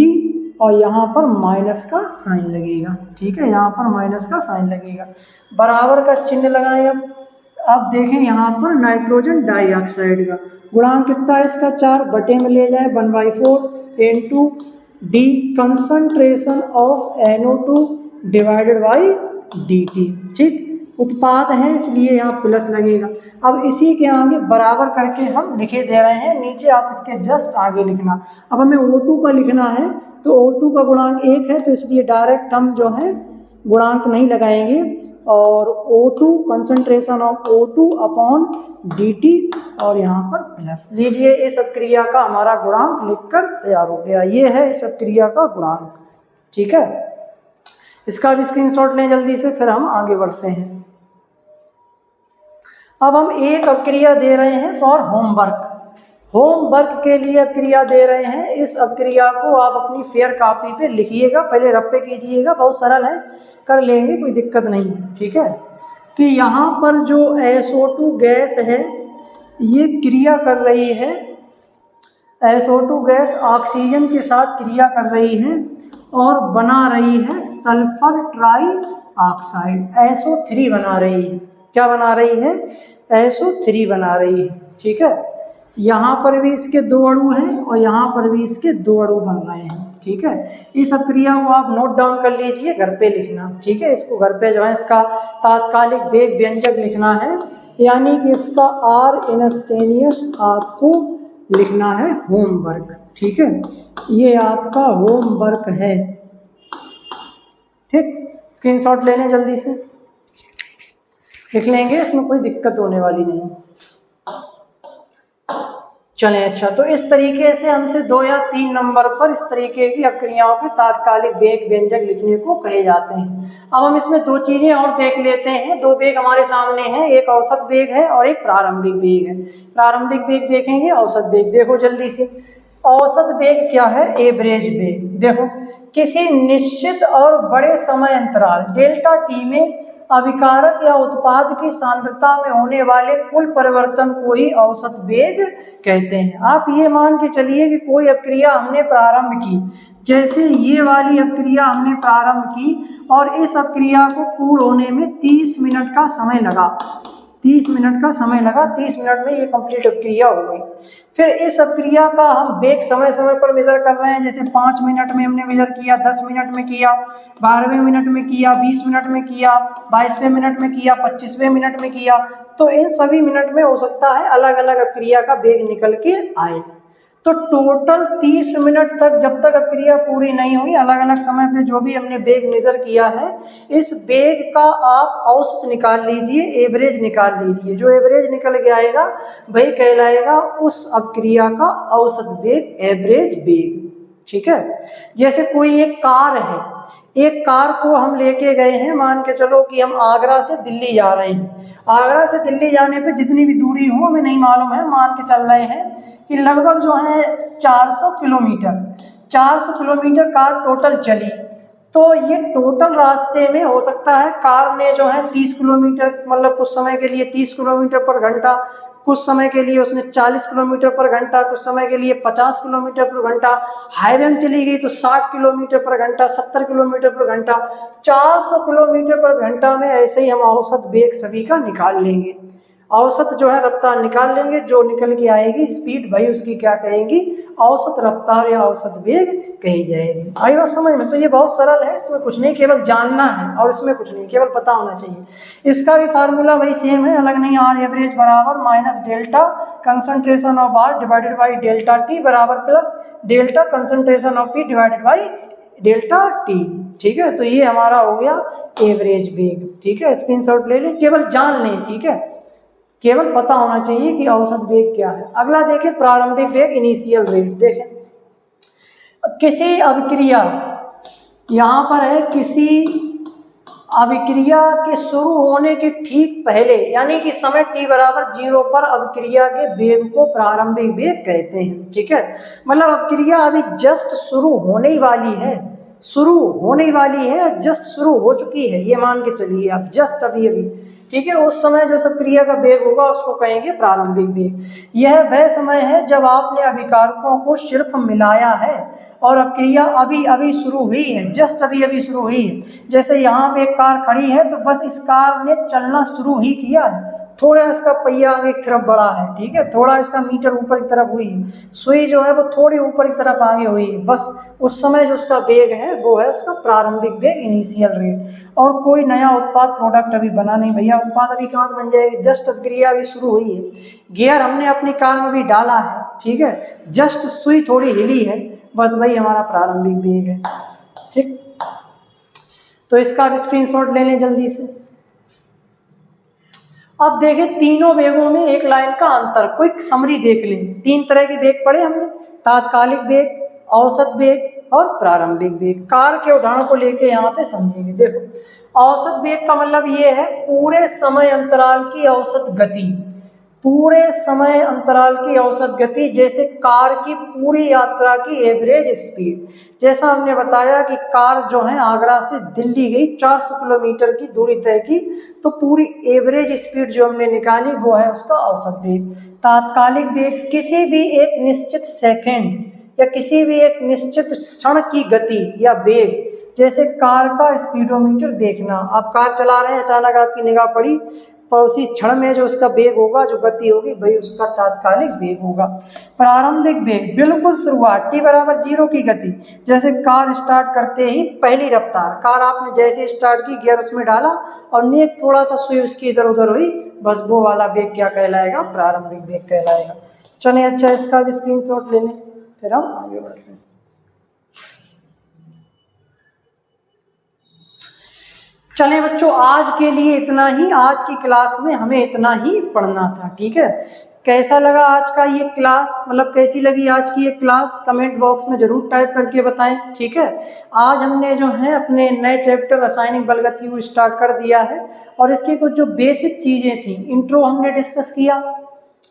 और यहाँ पर माइनस का साइन लगेगा, ठीक है। यहाँ पर माइनस का साइन लगेगा, बराबर का चिन्ह लगाएं। अब देखें यहाँ पर नाइट्रोजन डाइऑक्साइड का गुणांक कितना है? इसका 4, बटे में ले जाए 1/4 into D concentration of NO2 divided by dt, ठीक। उत्पाद है इसलिए यहाँ प्लस लगेगा। अब इसी के आगे बराबर करके हम लिखे दे रहे हैं, नीचे आप इसके जस्ट आगे लिखना। अब हमें O2 का लिखना है, तो O2 का गुणांक 1 है, तो इसलिए डायरेक्ट हम जो है गुणांक नहीं लगाएंगे, और O2 concentration of O2 upon dt, और यहाँ पर प्लस लीजिए। इस अभिक्रिया का हमारा गुणांक लिखकर तैयार हो गया। ये है इस अभिक्रिया का गुणांक, ठीक है। इसका भी स्क्रीनशॉट लें जल्दी से, फिर हम आगे बढ़ते हैं। अब हम एक अभिक्रिया दे रहे हैं फॉर होमवर्क के लिए अभिक्रिया दे रहे हैं। इस अभिक्रिया को आप अपनी फेयर कॉपी पे लिखिएगा, पहले रप्पे कीजिएगा, बहुत सरल है, कर लेंगे, कोई दिक्कत नहीं, ठीक है। कि यहाँ पर जो SO2 गैस है ये क्रिया कर रही है, SO2 गैस ऑक्सीजन के साथ क्रिया कर रही है और बना रही है सल्फर ट्राई ऑक्साइड, SO3 बना रही है। क्या बना रही है? SO3 बना रही है, ठीक है। यहाँ पर भी इसके 2 अणु हैं और यहाँ पर भी इसके 2 अणु बन रहे हैं, ठीक है। इस अभिक्रिया को आप नोट डाउन कर लीजिए, घर पे लिखना, ठीक है। इसको घर पे जो है इसका तात्कालिक वेग व्यंजक लिखना है, यानी कि इसका R इनस्टेनियस आपको लिखना है होमवर्क, ठीक है। ये आपका होमवर्क है, ठीक। स्क्रीनशॉट ले लें जल्दी से, लिख लेंगे, इसमें कोई दिक्कत होने वाली नहीं। चलें, अच्छा, तो इस तरीके से हमसे 2 या 3 नंबर पर इस तरीके की अभिक्रियाओं के तात्कालिक वेग व्यंजक लिखने को कहे जाते हैं। अब हम इसमें 2 चीजें और देख लेते हैं। 2 वेग हमारे सामने हैं, एक औसत वेग है और एक प्रारंभिक वेग है। प्रारंभिक वेग देखेंगे, औसत वेग देखो जल्दी से। औसत वेग क्या है? एवरेज वेग। देखो, किसी निश्चित और बड़े समय अंतराल डेल्टा टी में अभिकारक या उत्पाद की सांद्रता में होने वाले कुल परिवर्तन को ही औसत वेग कहते हैं। आप ये मान के चलिए कि कोई अभिक्रिया हमने प्रारंभ की, जैसे ये वाली अभिक्रिया हमने प्रारंभ की और इस अभिक्रिया को पूर्ण होने में 30 मिनट का समय लगा। 30 मिनट का समय लगा, 30 मिनट में ये कंप्लीट अभिक्रिया हो गई। फिर इस अभिक्रिया का हम वेग समय समय पर मेजर कर रहे हैं, जैसे 5 मिनट में हमने मेजर किया, 10 मिनट में किया, 12वें मिनट में किया, 20 मिनट में किया, 22वें मिनट में किया, 25वें मिनट में किया। तो इन सभी मिनट में हो सकता है अलग अलग अभिक्रिया का वेग निकल के आए। तो टोटल 30 मिनट तक, जब तक अभिक्रिया पूरी नहीं हुई, अलग अलग समय पे जो भी हमने वेग मेजर किया है, इस वेग का आप औसत निकाल लीजिए, एवरेज निकाल लीजिए। जो एवरेज निकल के आएगा वही कहलाएगा उस अभिक्रिया का औसत वेग, एवरेज वेग, ठीक है। जैसे कोई एक कार है, एक कार को हम लेके गए हैं, मान के चलो कि हम आगरा से दिल्ली जा रहे हैं। आगरा से दिल्ली जाने पे जितनी भी दूरी हो हमें नहीं मालूम है, मान के चल रहे हैं कि लगभग जो है 400 किलोमीटर कार टोटल चली। तो ये टोटल रास्ते में हो सकता है कार ने जो है 30 किलोमीटर, मतलब कुछ समय के लिए 30 किलोमीटर पर घंटा, कुछ समय के लिए उसने 40 किलोमीटर पर घंटा, कुछ समय के लिए 50 किलोमीटर पर घंटा, हाईवे में चली गई तो 60 किलोमीटर पर घंटा, 70 किलोमीटर पर घंटा, 400 किलोमीटर पर घंटा में। ऐसे ही हम औसत वेग सभी का निकाल लेंगे, औसत जो है रफ्तार निकाल लेंगे, जो निकल के आएगी स्पीड भाई उसकी क्या कहेंगी, औसत रफ्तार या औसत वेग कही जाएगी। आई बात समझ में? तो ये बहुत सरल है, इसमें कुछ नहीं, केवल जानना है और इसमें कुछ नहीं, केवल पता होना चाहिए। इसका भी फार्मूला वही सेम है, अलग नहीं। आर एवरेज बराबर minus delta concentration of R divided by delta T बराबर plus delta concentration of P divided by delta T. ठीक है, तो ये हमारा हो गया एवरेज वेग। ठीक है, स्क्रीनशॉट ले लें, केवल जान लें। ठीक है, केवल पता होना चाहिए कि औसत वेग क्या है। अगला देखें प्रारंभिक वेग, इनिशियल रेट। देखें किसी अभिक्रिया, यहाँ पर है किसी अभिक्रिया के शुरू होने के ठीक पहले, यानी कि समय t बराबर 0 पर अभिक्रिया के वेग को प्रारंभिक वेग कहते हैं। ठीक है, मतलब अभिक्रिया अभी जस्ट शुरू होने ही वाली है, शुरू होने वाली है, जस्ट शुरू हो चुकी है, ये मान के चलिए आप, जस्ट अभी अभी। ठीक है, उस समय जो सब क्रिया का वेग होगा उसको कहेंगे प्रारंभिक वेग। यह वह समय है जब आपने अभिकारकों को सिर्फ मिलाया है और अब क्रिया अभी अभी शुरू हुई है, जस्ट अभी अभी शुरू हुई है। जैसे यहाँ पे एक कार खड़ी है तो बस इस कार ने चलना शुरू ही किया है, थोड़ा इसका पहिया आगे की तरफ बढ़ा है। ठीक है, थोड़ा इसका मीटर ऊपर की तरफ हुई है, सुई जो है वो थोड़ी ऊपर की तरफ आगे हुई है, बस उस समय जो उसका वेग है वो है उसका प्रारंभिक वेग, इनिशियल रेट। और कोई नया उत्पाद प्रोडक्ट अभी बना नहीं भैया, उत्पाद अभी कहाँ से बन जाएगी, जस्ट क्रिया अभी शुरू हुई है, गियर हमने अपनी कार में भी डाला है। ठीक है, जस्ट सुई थोड़ी हिली है, बस वही हमारा प्रारंभिक वेग है। ठीक, तो इसका भी स्क्रीनशॉट ले लें जल्दी से। अब देखें तीनों वेगों में एक लाइन का अंतर, क्विक समरी देख लें। तीन तरह के वेग पढ़े हमने, तात्कालिक वेग, औसत वेग और प्रारंभिक वेग। कार के उदाहरण को लेके यहाँ पे समझेंगे। देखो औसत वेग का मतलब ये है पूरे समय अंतराल की औसत गति, पूरे समय अंतराल की औसत गति, जैसे कार की पूरी यात्रा की एवरेज स्पीड। जैसा हमने बताया कि कार जो है आगरा से दिल्ली गई, 400 किलोमीटर की दूरी तय की, तो पूरी एवरेज स्पीड जो हमने निकाली वो है उसका औसत वेग। तात्कालिक वेग किसी भी एक निश्चित सेकंड या किसी भी एक निश्चित क्षण की गति या वेग, जैसे कार का स्पीडोमीटर देखना, आप कार चला रहे हैं, अचानक आपकी निगाह पड़ी, पर उसी क्षण में जो उसका वेग होगा, जो गति होगी, वही उसका तात्कालिक वेग होगा। प्रारंभिक वेग बिल्कुल शुरुआत t बराबर 0 की गति, जैसे कार स्टार्ट करते ही पहली रफ्तार, कार आपने जैसे स्टार्ट की, गियर उसमें डाला और नेक थोड़ा सा सुई उसकी इधर उधर हुई, बस वो वाला वेग क्या कहलाएगा, प्रारंभिक वेग कहलाएगा। चलिए अच्छा, इसका भी स्क्रीनशॉट ले लें, फिर हम आगे बढ़ते हैं। चलें बच्चों, आज के लिए इतना ही, आज की क्लास में हमें इतना ही पढ़ना था। ठीक है, कैसा लगा आज का ये क्लास, मतलब कैसी लगी आज की ये क्लास, कमेंट बॉक्स में जरूर टाइप करके बताएं। ठीक है, आज हमने जो है अपने नए चैप्टर रासायनिक बलगति को स्टार्ट कर दिया है और इसकी कुछ जो बेसिक चीज़ें थी, इंट्रो हमने डिस्कस किया।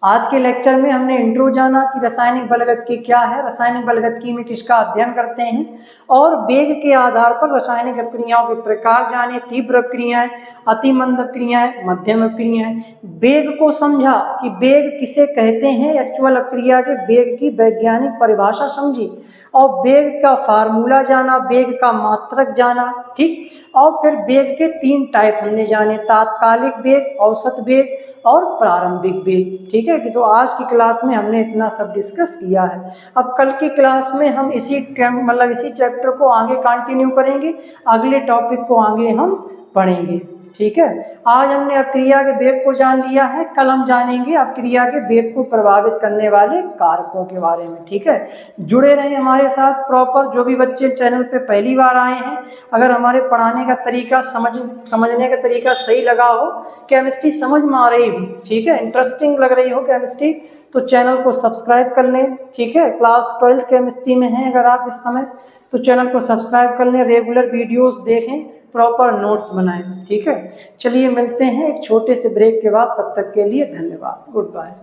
आज के लेक्चर में हमने इंट्रो जाना कि रासायनिक बलगति क्या है, रासायनिक बलगति में किसका अध्ययन करते हैं, और वेग के आधार पर रासायनिक अपक्रियाओं के प्रकार जाने, तीव्र अपक्रियाएं, अतिमंद अपक्रियाएं, मध्यम अपक्रियाएं। वेग को समझा कि वेग किसे कहते हैं, एक्चुअल अपक्रिया के वेग की वैज्ञानिक परिभाषा समझी, और वेग का फार्मूला जाना, वेग का मात्रक जाना। ठीक, और फिर वेग के 3 टाइप हमने जाने, तात्कालिक वेग, औसत वेग और प्रारंभिक वेग। ठीक है, कि तो आज की क्लास में हमने इतना सब डिस्कस किया है। अब कल की क्लास में हम इसी चैप्टर को आगे कंटिन्यू करेंगे, अगले टॉपिक को आगे हम पढ़ेंगे। ठीक है, आज हमने अपक्रिया के वेग को जान लिया है, कल हम जानेंगे अपक्रिया के वेग को प्रभावित करने वाले कारकों के बारे में। ठीक है, जुड़े रहें हमारे साथ प्रॉपर। जो भी बच्चे चैनल पे पहली बार आए हैं, अगर हमारे पढ़ाने का तरीका, समझने का तरीका सही लगा हो, केमिस्ट्री समझ में आ रही हो, ठीक है, इंटरेस्टिंग लग रही हो केमिस्ट्री, तो चैनल को सब्सक्राइब कर लें। ठीक है, क्लास 12th केमिस्ट्री में हैं अगर आप इस समय, तो चैनल को सब्सक्राइब कर लें, रेगुलर वीडियोस देखें, प्रॉपर नोट्स बनाएं। ठीक है, चलिए मिलते हैं एक छोटे से ब्रेक के बाद, तब तक के लिए धन्यवाद, गुड बाय।